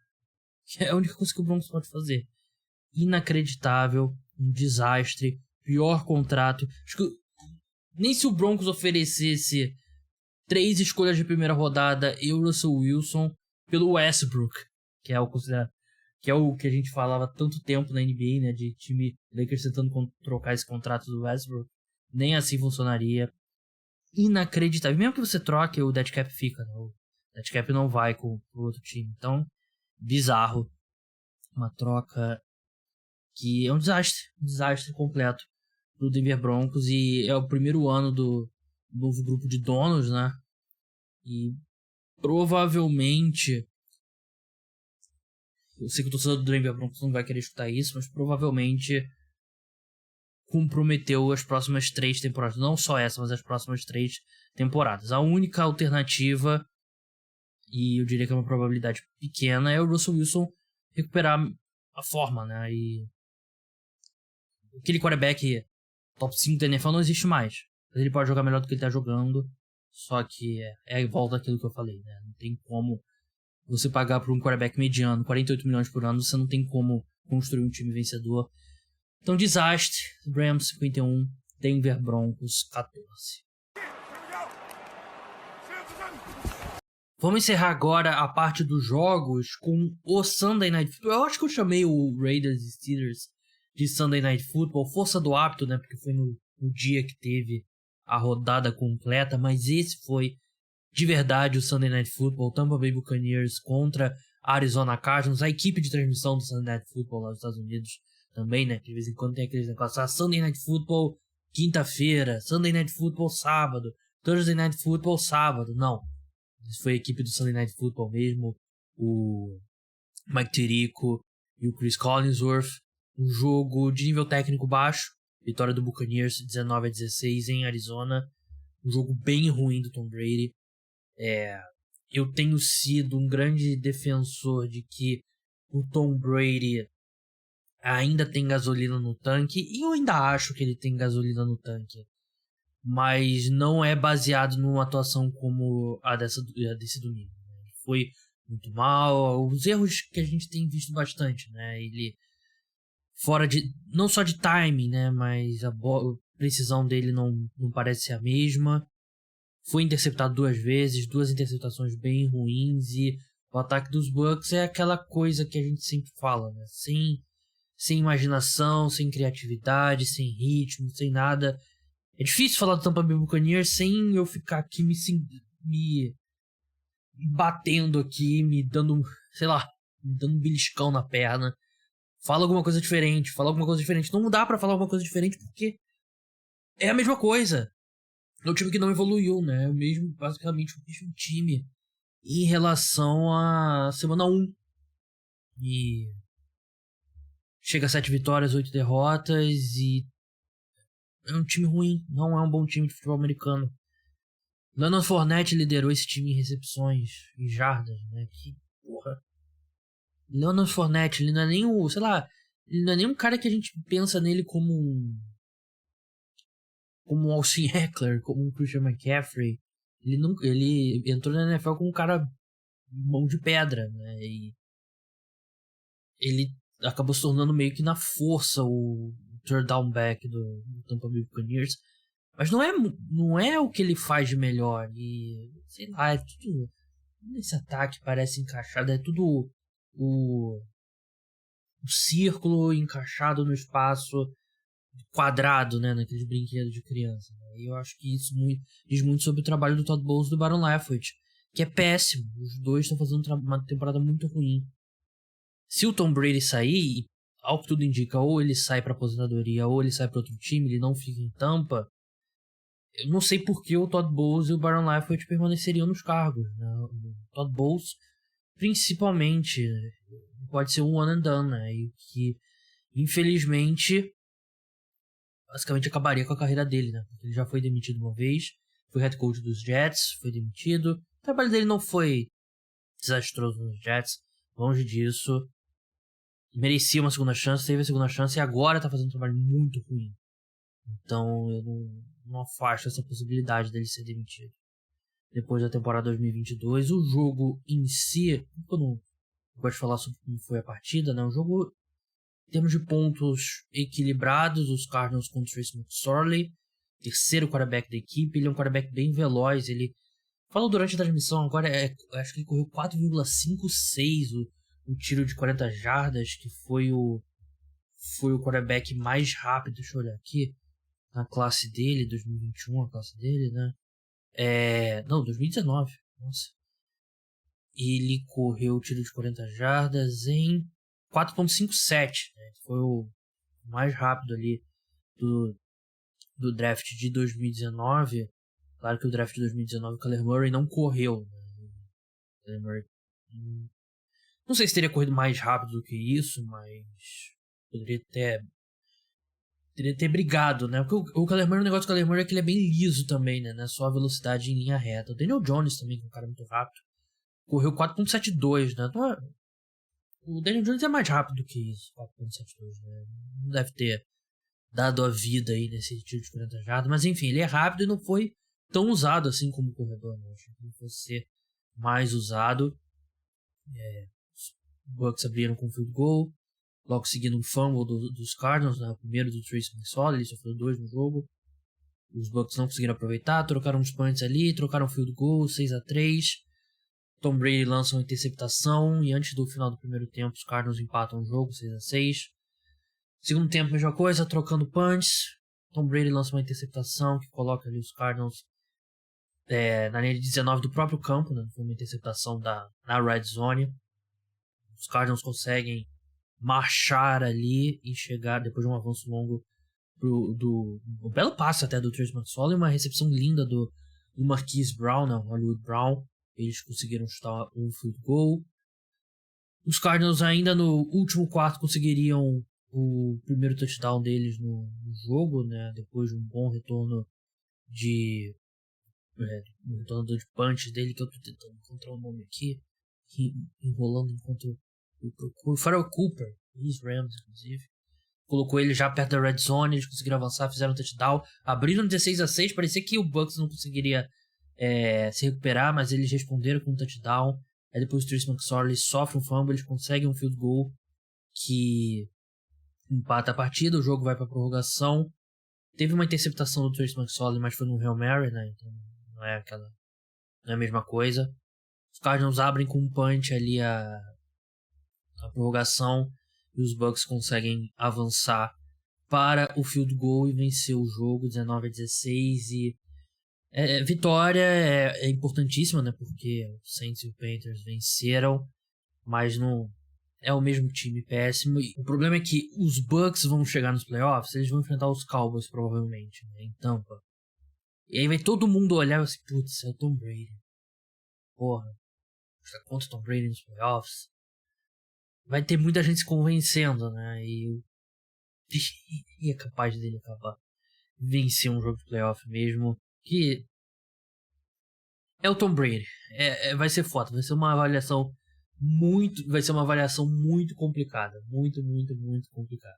Que é a única coisa que o Broncos pode fazer. Inacreditável, um desastre, pior contrato. Acho que nem se o Broncos oferecesse 3 escolhas de primeira rodada e o Russell Wilson pelo Westbrook, que é o que a gente falava há tanto tempo na NBA, né, de time Lakers tentando trocar esse contrato do Westbrook, nem assim funcionaria. Inacreditável. Mesmo que você troque, o dead cap fica, né? O dead cap não vai com o outro time. Então, bizarro. Uma troca que é um desastre completo pro Denver Broncos, e é o primeiro ano do novo grupo de donos, né? E provavelmente, eu sei que o torcedor do Denver Broncos não vai querer escutar isso, mas provavelmente comprometeu as próximas 3 temporadas. Não só essa, mas as próximas 3 temporadas. A única alternativa, e eu diria que é uma probabilidade pequena, é o Russell Wilson recuperar a forma, né? E aquele quarterback top 5 da NFL não existe mais. Ele pode jogar melhor do que ele tá jogando, só que é volta aquilo que eu falei, né? Não tem como você pagar por um quarterback mediano 48 milhões por ano, você não tem como construir um time vencedor. Então, desastre. Rams 51, Denver Broncos 14. Vamos encerrar agora a parte dos jogos com o Sunday Night Football. Eu acho que eu chamei o Raiders e Steelers de Sunday Night Football, força do hábito, né? Porque foi no dia que teve a rodada completa, mas esse foi de verdade o Sunday Night Football. Tampa Bay Buccaneers contra Arizona Cardinals, a equipe de transmissão do Sunday Night Football lá nos Estados Unidos também, né? Que de vez em quando tem aqueles negócios, Sunday Night Football quinta-feira, Sunday Night Football sábado, Thursday Night Football sábado. Não, isso foi a equipe do Sunday Night Football mesmo, o Mike Tirico e o Chris Collinsworth. Um jogo de nível técnico baixo, vitória do Buccaneers 19-16 em Arizona. Um jogo bem ruim do Tom Brady. Eu tenho sido um grande defensor de que o Tom Brady ainda tem gasolina no tanque, e eu ainda acho que ele tem gasolina no tanque, mas não é baseado numa atuação como a desse domingo. Foi muito mal, os erros que a gente tem visto bastante, né? Ele fora de, não só de timing, né, mas a precisão dele não parece ser a mesma. Foi interceptado 2 vezes, 2 interceptações bem ruins, e o ataque dos Bucks é aquela coisa que a gente sempre fala, né? Sem imaginação, sem criatividade, sem ritmo, sem nada. É difícil falar do Tampa Bay Buccaneers sem eu ficar aqui me batendo aqui, me dando, sei lá, me dando um beliscão na perna. Fala alguma coisa diferente. Não dá pra falar alguma coisa diferente porque é a mesma coisa. É um time que não evoluiu, né? É basicamente o mesmo time em relação à semana 1. E chega a 7 vitórias, 8 derrotas, e é um time ruim. Não é um bom time de futebol americano. Leonard Fournette liderou esse time em recepções e jardas, né? Que porra. Leonard Fournette, ele não é nem ele não é nem um cara que a gente pensa nele como um Austin Eckler, como um Christian McCaffrey. Ele entrou na NFL como um cara mão de pedra, né? E ele acabou se tornando meio que na força o third down back do Tampa Bay Buccaneers. Mas não é o que ele faz de melhor. E sei lá, é tudo nesse ataque parece encaixado, é tudo o círculo encaixado no espaço quadrado, né, naqueles brinquedos de criança. E eu acho que isso diz muito sobre o trabalho do Todd Bowles e do Byron Leftwich, que é péssimo. Os dois estão fazendo uma temporada muito ruim. Se o Tom Brady sair, ao que tudo indica, ou ele sai para aposentadoria, ou ele sai para outro time, ele não fica em Tampa, eu não sei por que o Todd Bowles e o Byron Leftwich permaneceriam nos cargos, né? O Todd Bowles, principalmente, pode ser um one and done, né? E que, infelizmente, basicamente acabaria com a carreira dele, né? Porque ele já foi demitido uma vez, foi head coach dos Jets, foi demitido. O trabalho dele não foi desastroso nos Jets, longe disso. Merecia uma segunda chance, teve a segunda chance e agora tá fazendo um trabalho muito ruim. Então eu não afasto essa possibilidade dele ser demitido. Depois da temporada 2022, o jogo em si, eu não gosto de falar sobre como foi a partida, né? O jogo, em termos de pontos equilibrados, os Cardinals contra o Trace McSorley, terceiro quarterback da equipe, ele é um quarterback bem veloz, ele falou durante a transmissão, agora acho que ele correu 4,56 o tiro de 40 jardas, que foi o quarterback mais rápido, deixa eu olhar aqui, na classe dele, 2021, a classe dele, né? Não, 2019, nossa. Ele correu o tiro de 40 jardas em 4,57, né? Foi o mais rápido ali do draft de 2019. Claro que o draft de 2019 o Kyler Murray não correu, né? O Kyler Murray, não sei se teria corrido mais rápido do que isso, mas poderia ter brigado, né? Porque o Kyler Murray, o negócio do Kyler Murray é que ele é bem liso também, né? Não é só a velocidade em linha reta. O Daniel Jones também, que é um cara muito rápido, correu 4,72, né? Então, o Daniel Jones é mais rápido do que isso, 4,72, né? Não deve ter dado a vida aí nesse tiro de 40 jardas, mas enfim, ele é rápido e não foi tão usado assim como corredor, né? Acho que ele fosse ser mais usado. Os Bucks abriram com field goal, logo seguindo um fumble dos Cardinals, né? O primeiro do Trace McSorley, ele sofreu 2 no jogo. Os Bucks não conseguiram aproveitar, trocaram uns punts ali, trocaram field goal, 6-3. Tom Brady lança uma interceptação e antes do final do primeiro tempo os Cardinals empatam o jogo, 6-6. Segundo tempo, mesma coisa, trocando punts. Tom Brady lança uma interceptação que coloca ali os Cardinals na linha de 19 do próprio campo, né? Foi uma interceptação na red zone. Os Cardinals conseguem marchar ali e chegar depois de um avanço longo um belo passe até do Trace McSorley, uma recepção linda do Marquise Brown, né? Hollywood Brown. Eles conseguiram chutar um field goal. Os Cardinals ainda no último quarto conseguiriam o primeiro touchdown deles no jogo, né? Depois de um bom retorno de punch dele, que eu tô tentando encontrar o nome aqui, enrolando enquanto eu procuro. Pharrell Cooper, Rams, inclusive. Colocou ele já perto da red zone, eles conseguiram avançar, fizeram um touchdown, abriram 16-6, parecia que o Bucks não conseguiria se recuperar, mas eles responderam com um touchdown. Aí depois o Trace McSorley sofre um fumble, eles conseguem um field goal que empata a partida, o jogo vai para prorrogação. Teve uma interceptação do Trace McSorley, mas foi no Hail Mary, né? Então não é a mesma coisa. Os Cardinals abrem com um punch ali a prorrogação e os Bucks conseguem avançar para o field goal e vencer o jogo 19-16. E vitória é importantíssima, né? Porque o Saints e o Panthers venceram, mas não é o mesmo time péssimo. E o problema é que os Bucks vão chegar nos playoffs, eles vão enfrentar os Cowboys provavelmente, né, em Tampa. E aí vai todo mundo olhar e assim, putz, é o Tom Brady. Porra, está contra o Tom Brady nos playoffs. Vai ter muita gente se convencendo, né? E é capaz dele acabar vencer um jogo de playoff mesmo. Que é o Tom Brady. Vai ser foda, vai ser uma avaliação muito complicada. Muito complicada.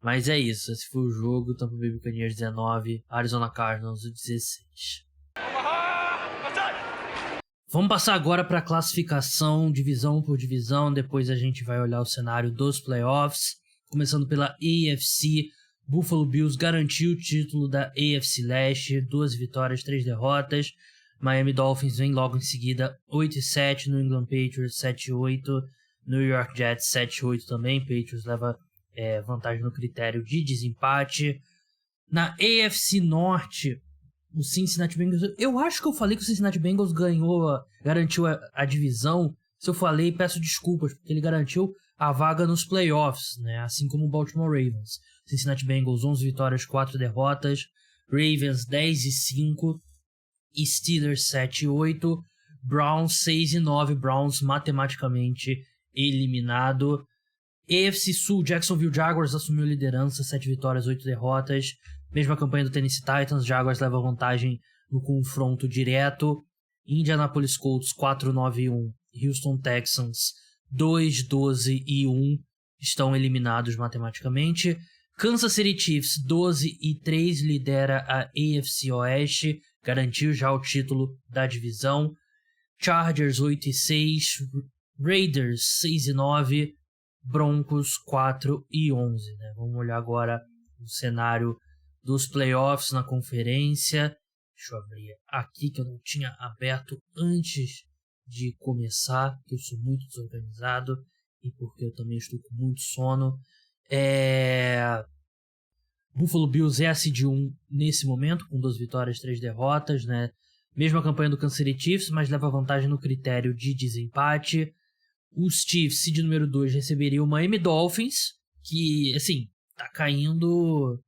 Mas é isso, esse foi o jogo. Tampa Bay Buccaneers 19, Arizona Cardinals 16. Vamos passar agora para a classificação, divisão por divisão. Depois a gente vai olhar o cenário dos playoffs. Começando pela AFC, Buffalo Bills garantiu o título da AFC Leste, 2 vitórias, 3 derrotas. Miami Dolphins vem logo em seguida, 8-7, New England Patriots 7-8, New York Jets 7-8 também. Patriots leva vantagem no critério de desempate. Na AFC Norte, o Cincinnati Bengals, eu acho que eu falei que o Cincinnati Bengals garantiu a divisão. Se eu falei, peço desculpas, porque ele garantiu a vaga nos playoffs, né? Assim como o Baltimore Ravens. Cincinnati Bengals 11 vitórias, 4 derrotas, Ravens 10-5 e Steelers 7-8, Browns 6-9, Browns matematicamente eliminado. AFC Sul, Jacksonville Jaguars assumiu liderança, 7 vitórias, 8 derrotas. Mesma campanha do Tennessee Titans, Jaguars leva vantagem no confronto direto. Indianapolis Colts 4-9-1 Houston Texans 2-12-1 estão eliminados matematicamente. Kansas City Chiefs 12-3 lidera a AFC Oeste, garantiu já o título da divisão. Chargers 8-6, Raiders 6-9, Broncos 4-11. Né? Vamos olhar agora o cenário dos playoffs na conferência. Deixa eu abrir aqui que eu não tinha aberto antes de começar, porque eu sou muito desorganizado e porque eu também estou com muito sono. Buffalo Bills é a seed 1 nesse momento, com 2 vitórias e 3 derrotas, né? Mesma campanha do Kansas City Chiefs, mas leva vantagem no critério de desempate. Os Chiefs, seed número 2, receberiam o Miami Dolphins, que, assim, tá caindo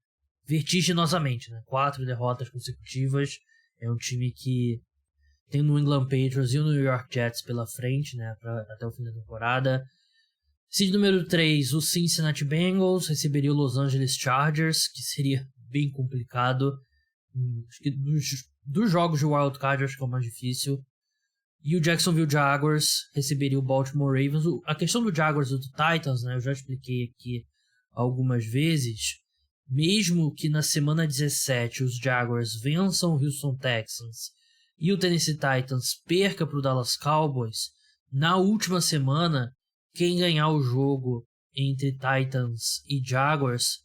vertiginosamente, né? 4 derrotas consecutivas. É um time que tem o New England Patriots e o New York Jets pela frente, né? Até o fim da temporada. Seed número 3, o Cincinnati Bengals receberia o Los Angeles Chargers, que seria bem complicado. Acho que dos jogos de wildcard, acho que é o mais difícil. E o Jacksonville Jaguars receberia o Baltimore Ravens. A questão do Jaguars e do Titans, né, eu já expliquei aqui algumas vezes. Mesmo que na semana 17 os Jaguars vençam o Houston Texans e o Tennessee Titans perca para o Dallas Cowboys, na última semana, quem ganhar o jogo entre Titans e Jaguars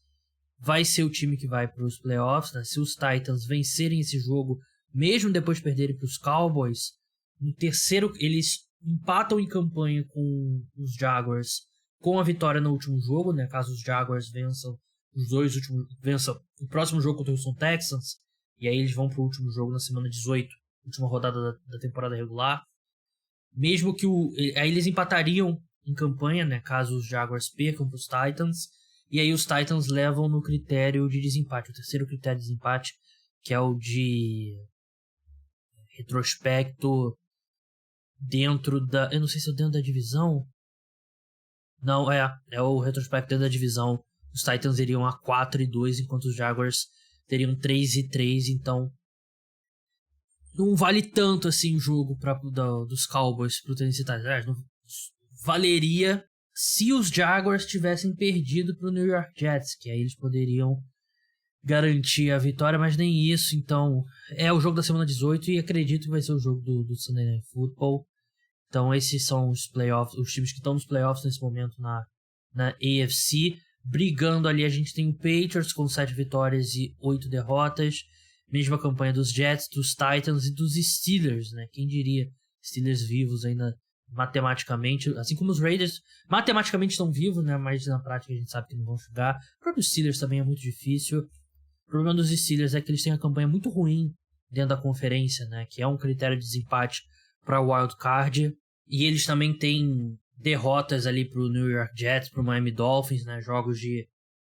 vai ser o time que vai para os playoffs. Né? Se os Titans vencerem esse jogo, mesmo depois perderem para os Cowboys, no terceiro eles empatam em campanha com os Jaguars com a vitória no último jogo, né? Caso os Jaguars vençam o próximo jogo contra o Houston Texans, e aí eles vão para o último jogo na semana 18, última rodada da temporada regular. Mesmo que aí eles empatariam em campanha, né? Caso os Jaguars percam para os Titans, e aí os Titans levam no critério de desempate, o terceiro critério de desempate, que é o de retrospecto dentro da... Eu não sei se é dentro da divisão. Não, é o retrospecto dentro da divisão. Os Titans iriam a 4-2, enquanto os Jaguars teriam 3-3, então não vale tanto assim o jogo dos Cowboys pro Tennessee Titans. Não valeria se os Jaguars tivessem perdido pro New York Jets, que aí eles poderiam garantir a vitória, mas nem isso. Então é o jogo da semana 18 e acredito que vai ser o jogo do Sunday Night Football. Então esses são os playoffs, os times que estão nos playoffs nesse momento na AFC. Brigando ali, a gente tem o Patriots com 7 vitórias e 8 derrotas. Mesma campanha dos Jets, dos Titans e dos Steelers, né? Quem diria? Steelers vivos ainda matematicamente, assim como os Raiders matematicamente estão vivos, né? Mas na prática a gente sabe que não vão chegar. O próprio Steelers também é muito difícil. O problema dos Steelers é que eles têm uma campanha muito ruim dentro da conferência, né? Que é um critério de desempate para o Wild Card. E eles também têm derrotas ali para o New York Jets, para o Miami Dolphins, né? Jogos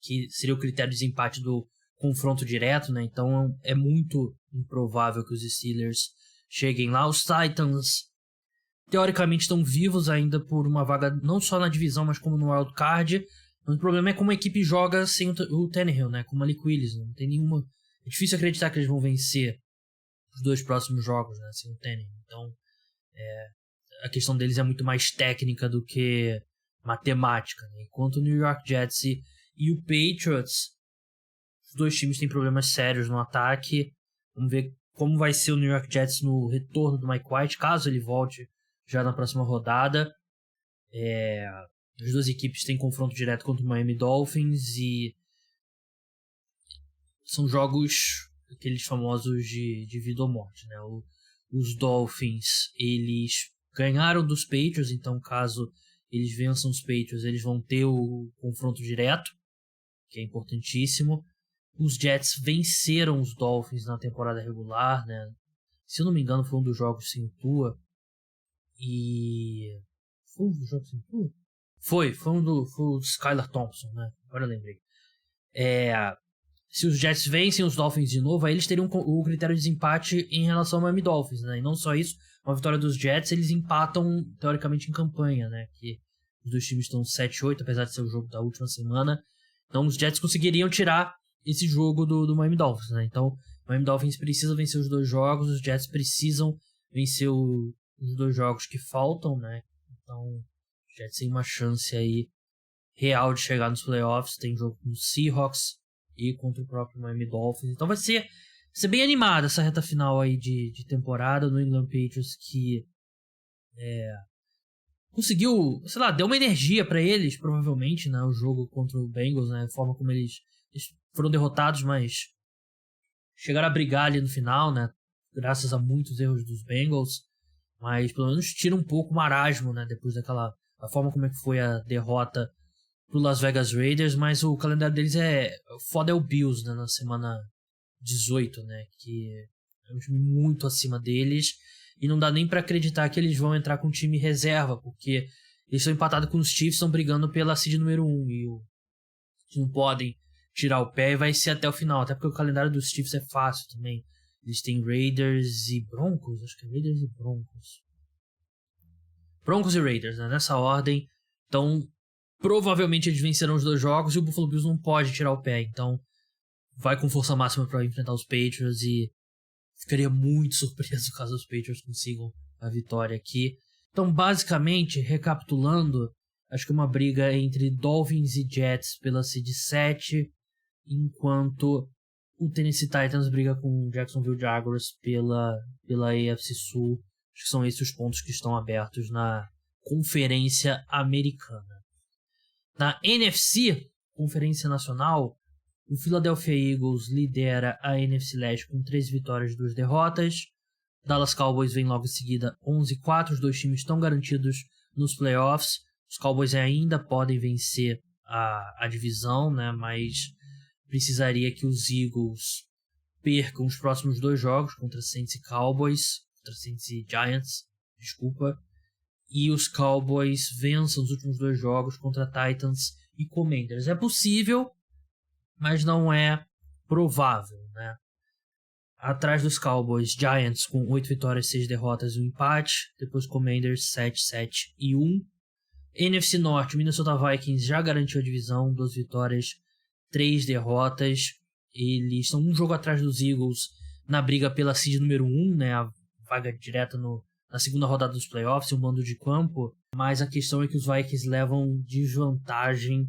que seria o critério de desempate do confronto direto, né? Então é muito improvável que os Steelers cheguem lá. Os Titans teoricamente estão vivos ainda por uma vaga não só na divisão, mas como no Wild Card. Mas o problema é como a equipe joga sem o Tannehill, né? Com o Malik Willis, não tem nenhuma... É difícil acreditar que eles vão vencer os 2 próximos jogos, né? Sem o Tannehill. Então a questão deles é muito mais técnica do que matemática, né? Enquanto o New York Jets e o Patriots, os 2 times têm problemas sérios no ataque. Vamos ver como vai ser o New York Jets no retorno do Mike White, caso ele volte já na próxima rodada. As 2 equipes têm confronto direto contra o Miami Dolphins e são jogos aqueles famosos de vida ou morte, né? Os Dolphins, eles ganharam dos Patriots, então caso eles vençam os Patriots, eles vão ter o confronto direto, que é importantíssimo. Os Jets venceram os Dolphins na temporada regular, né? Se eu não me engano, foi um dos jogos sem Tua. E... Foi um dos jogos sem Tua? Foi o Skylar Thompson, né? Agora eu lembrei. Se os Jets vencem os Dolphins de novo, aí eles teriam o critério de desempate em relação ao Miami Dolphins, né? E não só isso, uma vitória dos Jets, eles empatam teoricamente em campanha, né? Que os 2 times estão 7-8, apesar de ser o jogo da última semana. Então os Jets conseguiriam tirar esse jogo do Miami Dolphins, né? Então o Miami Dolphins precisa vencer os 2 jogos, os Jets precisam vencer nos 2 jogos que faltam, né? Então, já tem uma chance aí real de chegar nos playoffs. Tem jogo com o Seahawks e contra o próprio Miami Dolphins. Então vai ser bem animada essa reta final aí de temporada. No England Patriots que conseguiu, sei lá, deu uma energia pra eles, provavelmente, né? O jogo contra o Bengals, né? A forma como eles foram derrotados, mas chegaram a brigar ali no final, né? Graças a muitos erros dos Bengals. Mas pelo menos tira um pouco o marasmo, né? Depois daquela... A forma como é que foi a derrota pro Las Vegas Raiders. Mas o calendário deles foda, é o Bills, né? Na semana 18, né? Que é um time muito acima deles. E não dá nem pra acreditar que eles vão entrar com um time reserva. Porque eles estão empatados com os Chiefs, estão brigando pela seed número 1. E eles não podem tirar o pé e vai ser até o final. Até porque o calendário dos Chiefs é fácil também. Eles têm Raiders e Broncos. Acho que é Raiders e Broncos. Broncos e Raiders, né? Nessa ordem. Então, provavelmente eles vencerão os 2 jogos e o Buffalo Bills não pode tirar o pé. Então, vai com força máxima para enfrentar os Patriots e ficaria muito surpreso caso os Patriots consigam a vitória aqui. Então, basicamente, recapitulando, acho que uma briga entre Dolphins e Jets pela seed 7, enquanto o Tennessee Titans briga com o Jacksonville Jaguars pela AFC Sul. Acho que são esses os pontos que estão abertos na Conferência Americana. Na NFC, Conferência Nacional, o Philadelphia Eagles lidera a NFC Leste com 13 vitórias e 2 derrotas. Dallas Cowboys vem logo em seguida 11-4. Os 2 times estão garantidos nos playoffs. Os Cowboys ainda podem vencer a divisão, né? Mas precisaria que os Eagles percam os próximos 2 jogos contra Saints e Giants, e os Cowboys vençam os últimos 2 jogos contra Titans e Commanders. É possível, mas não é provável, né? Atrás dos Cowboys, Giants com 8 vitórias, 6 derrotas e 1 empate. Depois Commanders 7-7 e 1. NFC Norte, Minnesota Vikings já garantiu a divisão, 2 vitórias, 3 derrotas. Eles estão um jogo atrás dos Eagles na briga pela seed número 1, né? A vaga direta na segunda rodada dos playoffs, um mando de campo. Mas a questão é que os Vikings levam desvantagem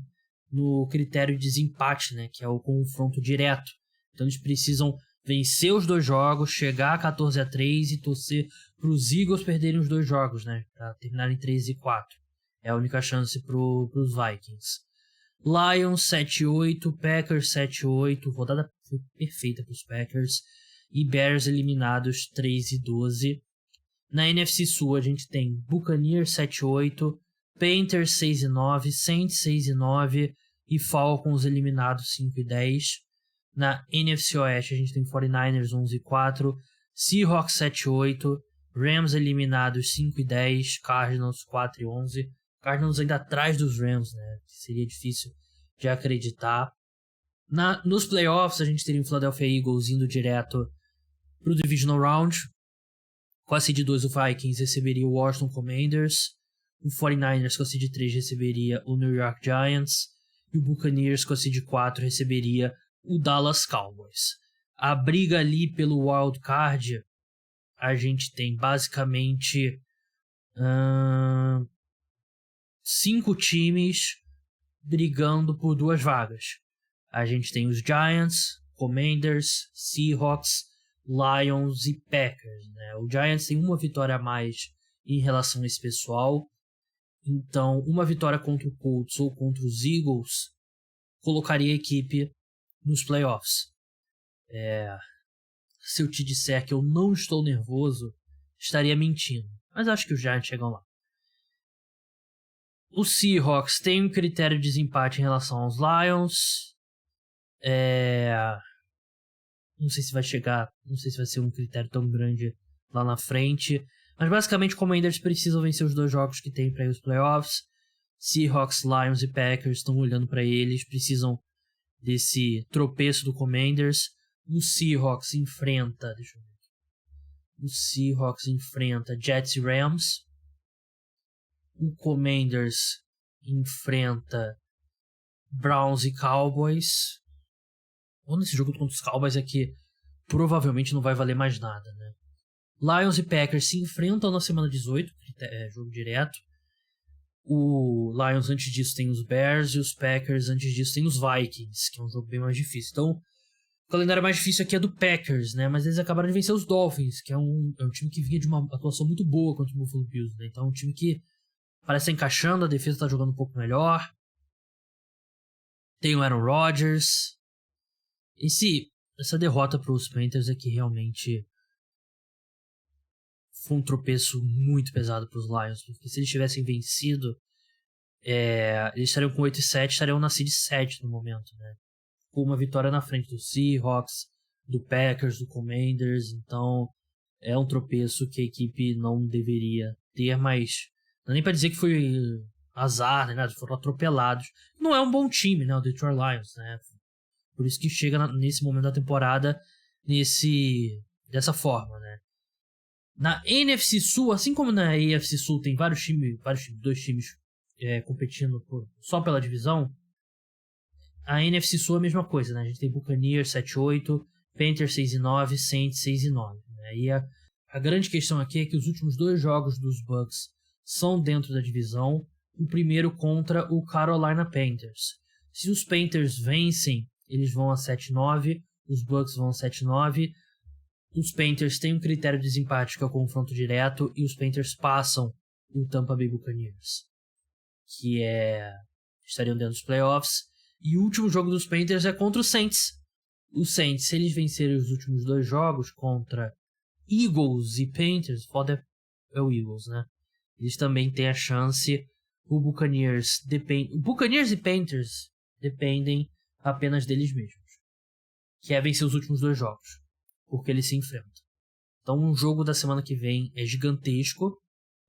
no critério de desempate, né? Que é o confronto direto. Então eles precisam vencer os 2 jogos, chegar a 14-3 e torcer para os Eagles perderem os 2 jogos, né? Para terminarem 13-4. É a única chance para os Vikings. Lions 7-8, Packers 7-8, rodada foi perfeita para os Packers, e Bears eliminados 3-12. Na NFC Sul a gente tem Buccaneers 7-8, Panthers 6-9, Saints 6-9 e Falcons eliminados 5-10. Na NFC Oeste a gente tem 49ers 11-4, Seahawks 7-8, Rams eliminados 5-10, Cardinals 4-11. Cardinals ainda atrás dos Rams, né? Seria difícil de acreditar. Nos playoffs, a gente teria o Philadelphia Eagles indo direto para o Divisional Round. Com a seed 2, o Vikings receberia o Washington Commanders. O 49ers com a seed 3 receberia o New York Giants. E o Buccaneers com a seed 4 receberia o Dallas Cowboys. A briga ali pelo Wild Card, a gente tem basicamente 5 times brigando por 2 vagas. A gente tem os Giants, Commanders, Seahawks, Lions e Packers, né? O Giants tem uma vitória a mais em relação a esse pessoal. Então, uma vitória contra o Colts ou contra os Eagles colocaria a equipe nos playoffs. Se eu te disser que eu não estou nervoso, estaria mentindo. Mas acho que os Giants chegam lá. O Seahawks tem um critério de desempate em relação aos Lions. Não sei se vai chegar, não sei se vai ser um critério tão grande lá na frente. Mas basicamente, como ainda eles precisam vencer os 2 jogos que tem para ir os playoffs, Seahawks, Lions e Packers estão olhando para eles, precisam desse tropeço do Commanders. O Seahawks enfrenta, Jets e Rams. O Commanders enfrenta Browns e Cowboys. Ou nesse jogo contra os Cowboys é que provavelmente não vai valer mais nada, né? Lions e Packers se enfrentam na semana 18, jogo direto. O Lions antes disso tem os Bears e os Packers antes disso tem os Vikings, que é um jogo bem mais difícil. Então, o calendário mais difícil aqui é do Packers, né? Mas eles acabaram de vencer os Dolphins, que é um time que vinha de uma atuação muito boa contra o Buffalo Bills, né? Então é um time que parece estar encaixando, a defesa está jogando um pouco melhor. Tem o Aaron Rodgers. Essa derrota para os Panthers é que realmente foi um tropeço muito pesado para os Lions, porque se eles tivessem vencido, eles estariam com 8-7, estariam na seed 7 no momento, né? Com uma vitória na frente do Seahawks, do Packers, do Commanders. Então é um tropeço que a equipe não deveria ter, mas não é nem para dizer que foi azar, né? Foram atropelados. Não é um bom time, né? O Detroit Lions, né? Por isso que chega nesse momento da temporada dessa forma, né? Na NFC Sul, assim como na AFC Sul tem vários times, dois times competindo só pela divisão, a NFC Sul é a mesma coisa, né? A gente tem Buccaneers 7-8, Panthers 6-9, Saints 6-9, né? E a grande questão aqui é que os últimos 2 jogos dos Bucs são dentro da divisão, o primeiro contra o Carolina Panthers. Se os Panthers vencem, eles vão a 7-9, os Bucs vão a 7-9, os Panthers têm um critério de desempate que é o confronto direto e os Panthers passam o Tampa Bay Buccaneers, que estariam dentro dos playoffs. E o último jogo dos Panthers é contra os Saints. Os Saints, se eles vencerem os últimos 2 jogos contra Eagles e Panthers, foda é o Eagles, né? Eles também têm a chance. O Buccaneers e Panthers dependem apenas deles mesmos, que é vencer os últimos 2 jogos, porque eles se enfrentam. Então o jogo da semana que vem é gigantesco,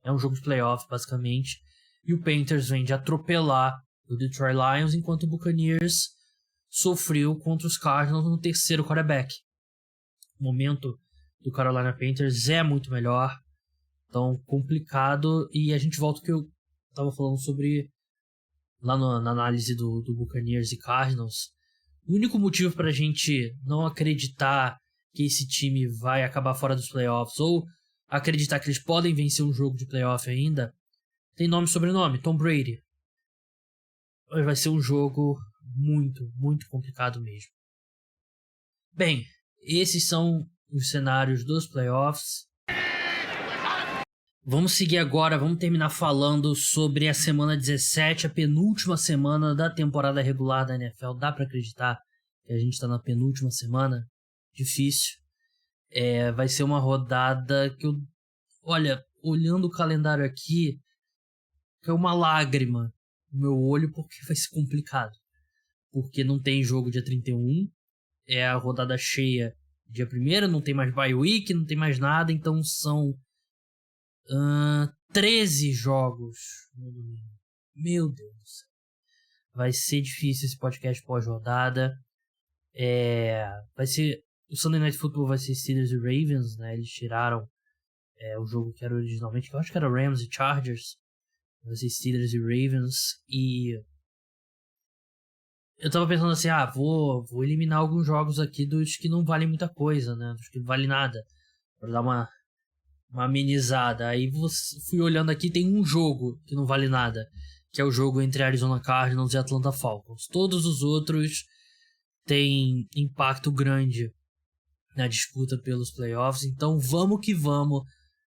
é um jogo de playoff basicamente, e o Panthers vem de atropelar o Detroit Lions, enquanto o Buccaneers sofreu contra os Cardinals no terceiro quarterback. O momento do Carolina Panthers é muito melhor, então complicado, e a gente volta ao que eu estava falando sobre lá na análise do Buccaneers e Cardinals. O único motivo para a gente não acreditar que esse time vai acabar fora dos playoffs ou acreditar que eles podem vencer um jogo de playoff ainda tem nome e sobrenome, Tom Brady. Vai ser um jogo muito, muito complicado mesmo. Bem, esses são os cenários dos playoffs. Vamos seguir agora, vamos terminar falando sobre a semana 17, a penúltima semana da temporada regular da NFL. Dá pra acreditar que a gente tá na penúltima semana? Difícil. Vai ser uma rodada que olha, olhando o calendário aqui, é uma lágrima no meu olho, porque vai ser complicado. Porque não tem jogo dia 31, é a rodada cheia dia 1º, não tem mais bye week, não tem mais nada, então são 13 jogos no domingo. Meu Deus do céu. Vai ser difícil esse podcast pós-rodada. Vai ser... O Sunday Night Football vai ser Steelers e Ravens, né? Eles tiraram o jogo que era originalmente, que eu acho que era Rams e Chargers. Vai ser Steelers e Ravens. E eu tava pensando assim, vou eliminar alguns jogos aqui dos que não valem muita coisa, né? Dos que não valem nada. Pra dar uma amenizada. Aí fui olhando aqui, tem um jogo que não vale nada, que é o jogo entre Arizona Cardinals e Atlanta Falcons. Todos os outros têm impacto grande na disputa pelos playoffs. Então vamos que vamos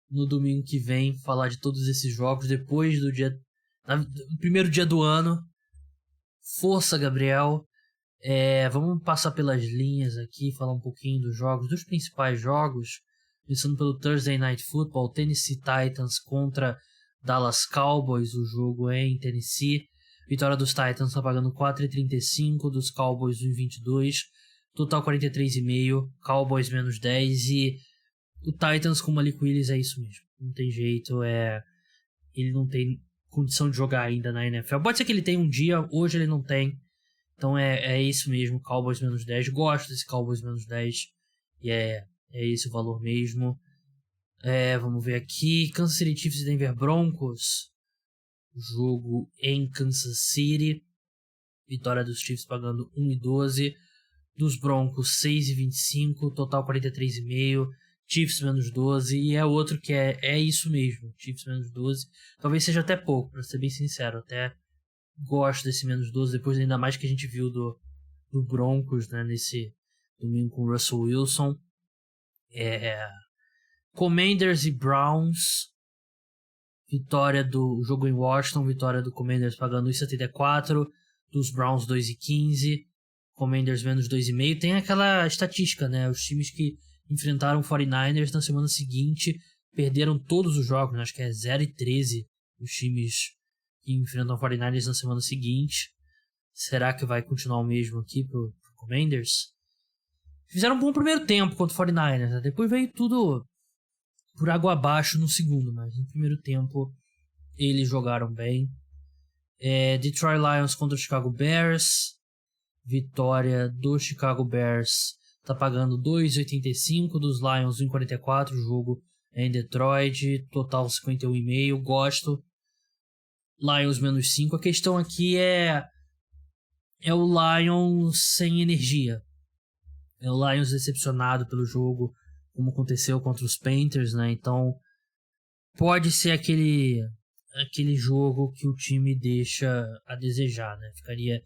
no domingo que vem falar de todos esses jogos depois do primeiro dia do ano. Força, Gabriel. Vamos passar pelas linhas aqui, falar um pouquinho dos jogos, dos principais jogos. Começando pelo Thursday Night Football, Tennessee Titans contra Dallas Cowboys. O jogo é em Tennessee. Vitória dos Titans está pagando 4,35, dos Cowboys 1,22. Total 43,5, Cowboys menos 10. E o Titans com o Malik Willis é isso mesmo. Não tem jeito, ele não tem condição de jogar ainda na NFL. Pode ser que ele tenha um dia, hoje ele não tem. Então é isso mesmo, Cowboys menos 10. Gosto desse Cowboys menos 10. E é esse o valor mesmo. Vamos ver aqui. Kansas City Chiefs e Denver Broncos. Jogo em Kansas City. Vitória dos Chiefs pagando 1,12. Dos Broncos 6,25. Total 43,5. Chiefs menos 12, e é outro que é isso mesmo, Chiefs menos 12. Talvez seja até pouco, pra ser bem sincero, até gosto desse menos 12, depois ainda mais que a gente viu do Broncos, né, nesse domingo com o Russell Wilson. Commanders e Browns, vitória do jogo em Washington, vitória do Commanders pagando 1,74, dos Browns 2,15, Commanders menos 2,5. Tem aquela estatística, né, os times que enfrentaram o 49ers na semana seguinte perderam todos os jogos, né? Acho que é 0-13 os times que enfrentam o 49ers na semana seguinte. Será que vai continuar o mesmo aqui pro Commanders? Fizeram um bom primeiro tempo contra o 49ers, né? Depois veio tudo por água abaixo no segundo, mas no primeiro tempo eles jogaram bem. Detroit Lions contra o Chicago Bears, vitória do Chicago Bears, tá pagando 2,85, dos Lions 1,44, o jogo é em Detroit, total 51,5, gosto. Lions menos 5, a questão aqui é o Lions sem energia, é o Lions decepcionado pelo jogo, como aconteceu contra os Panthers, né? Então pode ser aquele jogo que o time deixa a desejar, né? Ficaria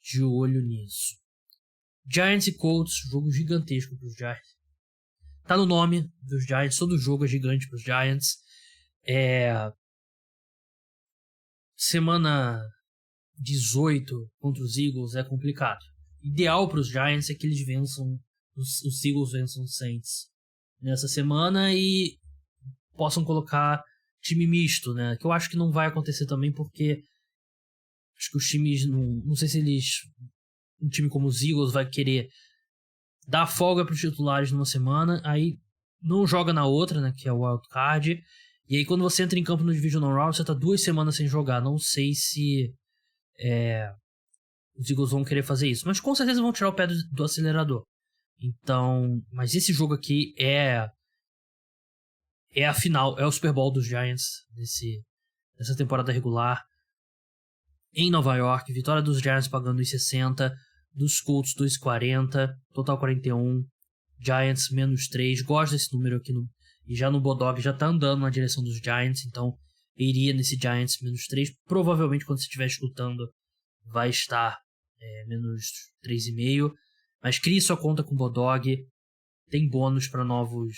de olho nisso. Giants e Colts, jogo gigantesco para os Giants. Tá no nome dos Giants, todo jogo é gigante para os Giants. Semana 18 contra os Eagles é complicado. Ideal para os Giants é que eles vençam, os Eagles vençam os Saints nessa semana e possam colocar time misto, né? Que eu acho que não vai acontecer também, porque acho que os times, não sei se um time como os Eagles vai querer dar folga para os titulares numa semana, aí não joga na outra, né, que é o Wild Card, e aí quando você entra em campo no Divisional Round, você tá 2 semanas sem jogar. Não sei se os Eagles vão querer fazer isso, mas com certeza vão tirar o pé do acelerador. Então, mas esse jogo aqui é a final, é o Super Bowl dos Giants nessa temporada regular em Nova York. Vitória dos Giants pagando 1,60, dos Colts 2,40, total 41, Giants menos 3. Gosto desse número aqui e já no Bodog já tá andando na direção dos Giants, então iria nesse Giants menos 3. Provavelmente quando você estiver escutando vai estar menos 3,5, mas crie sua conta com o Bodog, tem bônus para novas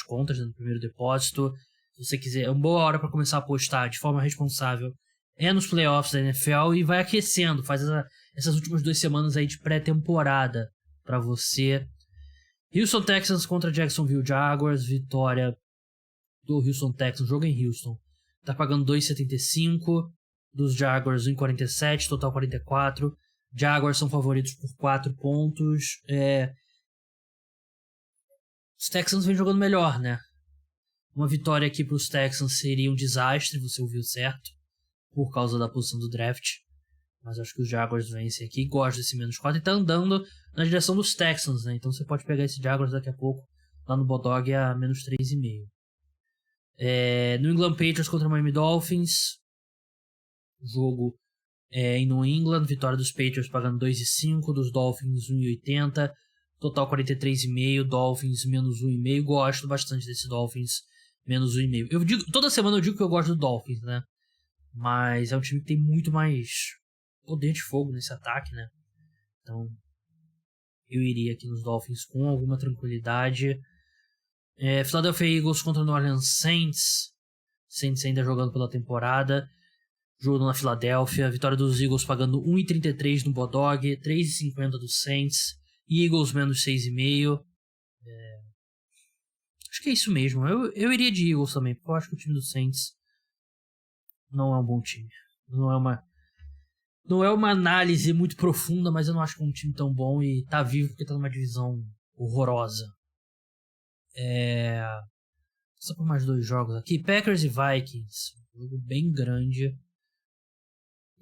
contas, né, no primeiro depósito. Se você quiser, é uma boa hora para começar a apostar de forma responsável nos playoffs da NFL e vai aquecendo, faz essas últimas 2 semanas aí de pré-temporada para você. Houston Texans contra Jacksonville Jaguars, vitória do Houston Texans, jogo em Houston, tá pagando 2,75, dos Jaguars 1,47, total 44. Jaguars são favoritos por 4 pontos. Os Texans vêm jogando melhor, né? Uma vitória aqui para os Texans seria um desastre, você ouviu certo, por causa da posição do draft. Mas acho que os Jaguars vencem aqui. Gosto desse menos 4 e tá andando na direção dos Texans, né? Então você pode pegar esse Jaguars daqui a pouco lá no Bodog a menos 3,5. New England Patriots contra Miami Dolphins. Jogo em New England. Vitória dos Patriots pagando 2,5, dos Dolphins 1,80. Total 43,5, Dolphins menos 1,5. Gosto bastante desse Dolphins menos 1,5. Toda semana eu digo que eu gosto do Dolphins, né? Mas é um time que tem muito mais poder de fogo nesse ataque, né? Então eu iria aqui nos Dolphins com alguma tranquilidade. Philadelphia Eagles contra New Orleans Saints. Saints ainda jogando pela temporada. Jogo na Filadélfia. Vitória dos Eagles pagando 1,33 no Bodog. 3,50 dos Saints. Eagles menos 6,5. Acho que é isso mesmo. Eu iria de Eagles também, porque eu acho que o time do Saints não é um bom time. Não é uma análise muito profunda, mas eu não acho que é um time tão bom e tá vivo porque tá numa divisão horrorosa. Só por mais 2 jogos aqui. Packers e Vikings. Jogo bem grande.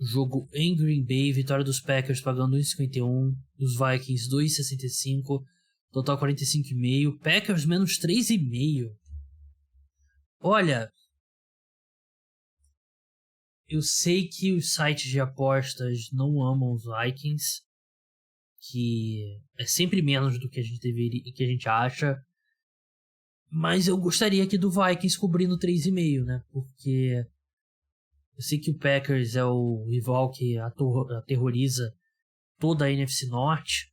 Jogo em Green Bay. Vitória dos Packers pagando 1,51. Dos Vikings 2,65. Total 45,5. Packers menos 3,5. Olha, eu sei que os sites de apostas não amam os Vikings, que é sempre menos do que a gente deveria, que a gente acha. Mas eu gostaria aqui do Vikings cobrindo 3,5, né? Porque eu sei que o Packers é o rival que aterroriza toda a NFC Norte.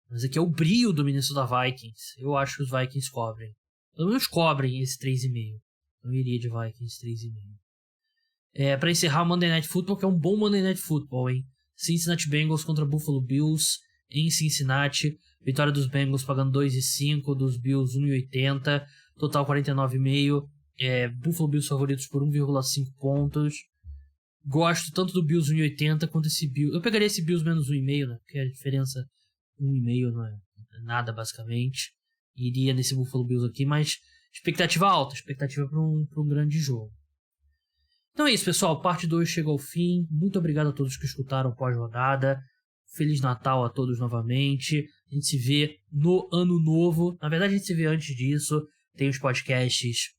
Mas aqui é o brio do Minnesota Vikings. Eu acho que os Vikings cobrem. Pelo menos cobrem esse 3,5. Eu iria de Vikings 3,5. Pra encerrar o Monday Night Football, que é um bom Monday Night Football, hein? Cincinnati Bengals contra Buffalo Bills em Cincinnati. Vitória dos Bengals pagando 2,5, dos Bills 1,80, total 49,5. Buffalo Bills favoritos por 1,5 pontos. Gosto tanto do Bills 1,80 quanto esse Bills. Eu pegaria esse Bills menos 1,5, né? Porque a diferença 1,5 não é nada, basicamente. Iria nesse Buffalo Bills aqui, mas expectativa alta, expectativa para um grande jogo. Então é isso, pessoal. Parte 2 chega ao fim. Muito obrigado a todos que escutaram pós-rodada. Feliz Natal a todos novamente. A gente se vê no Ano Novo. Na verdade, a gente se vê antes disso. Tem os podcasts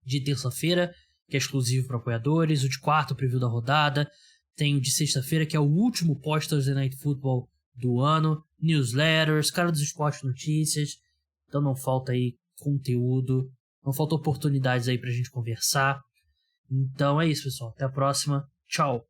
de terça-feira, que é exclusivo para apoiadores. O de quarta, o preview da rodada. Tem o de sexta-feira, que é o último pós-Thursday Night Football do ano. Newsletters, cara dos esportes, notícias. Então não falta aí conteúdo. Não falta oportunidades aí pra gente conversar. Então é isso, pessoal. Até a próxima. Tchau.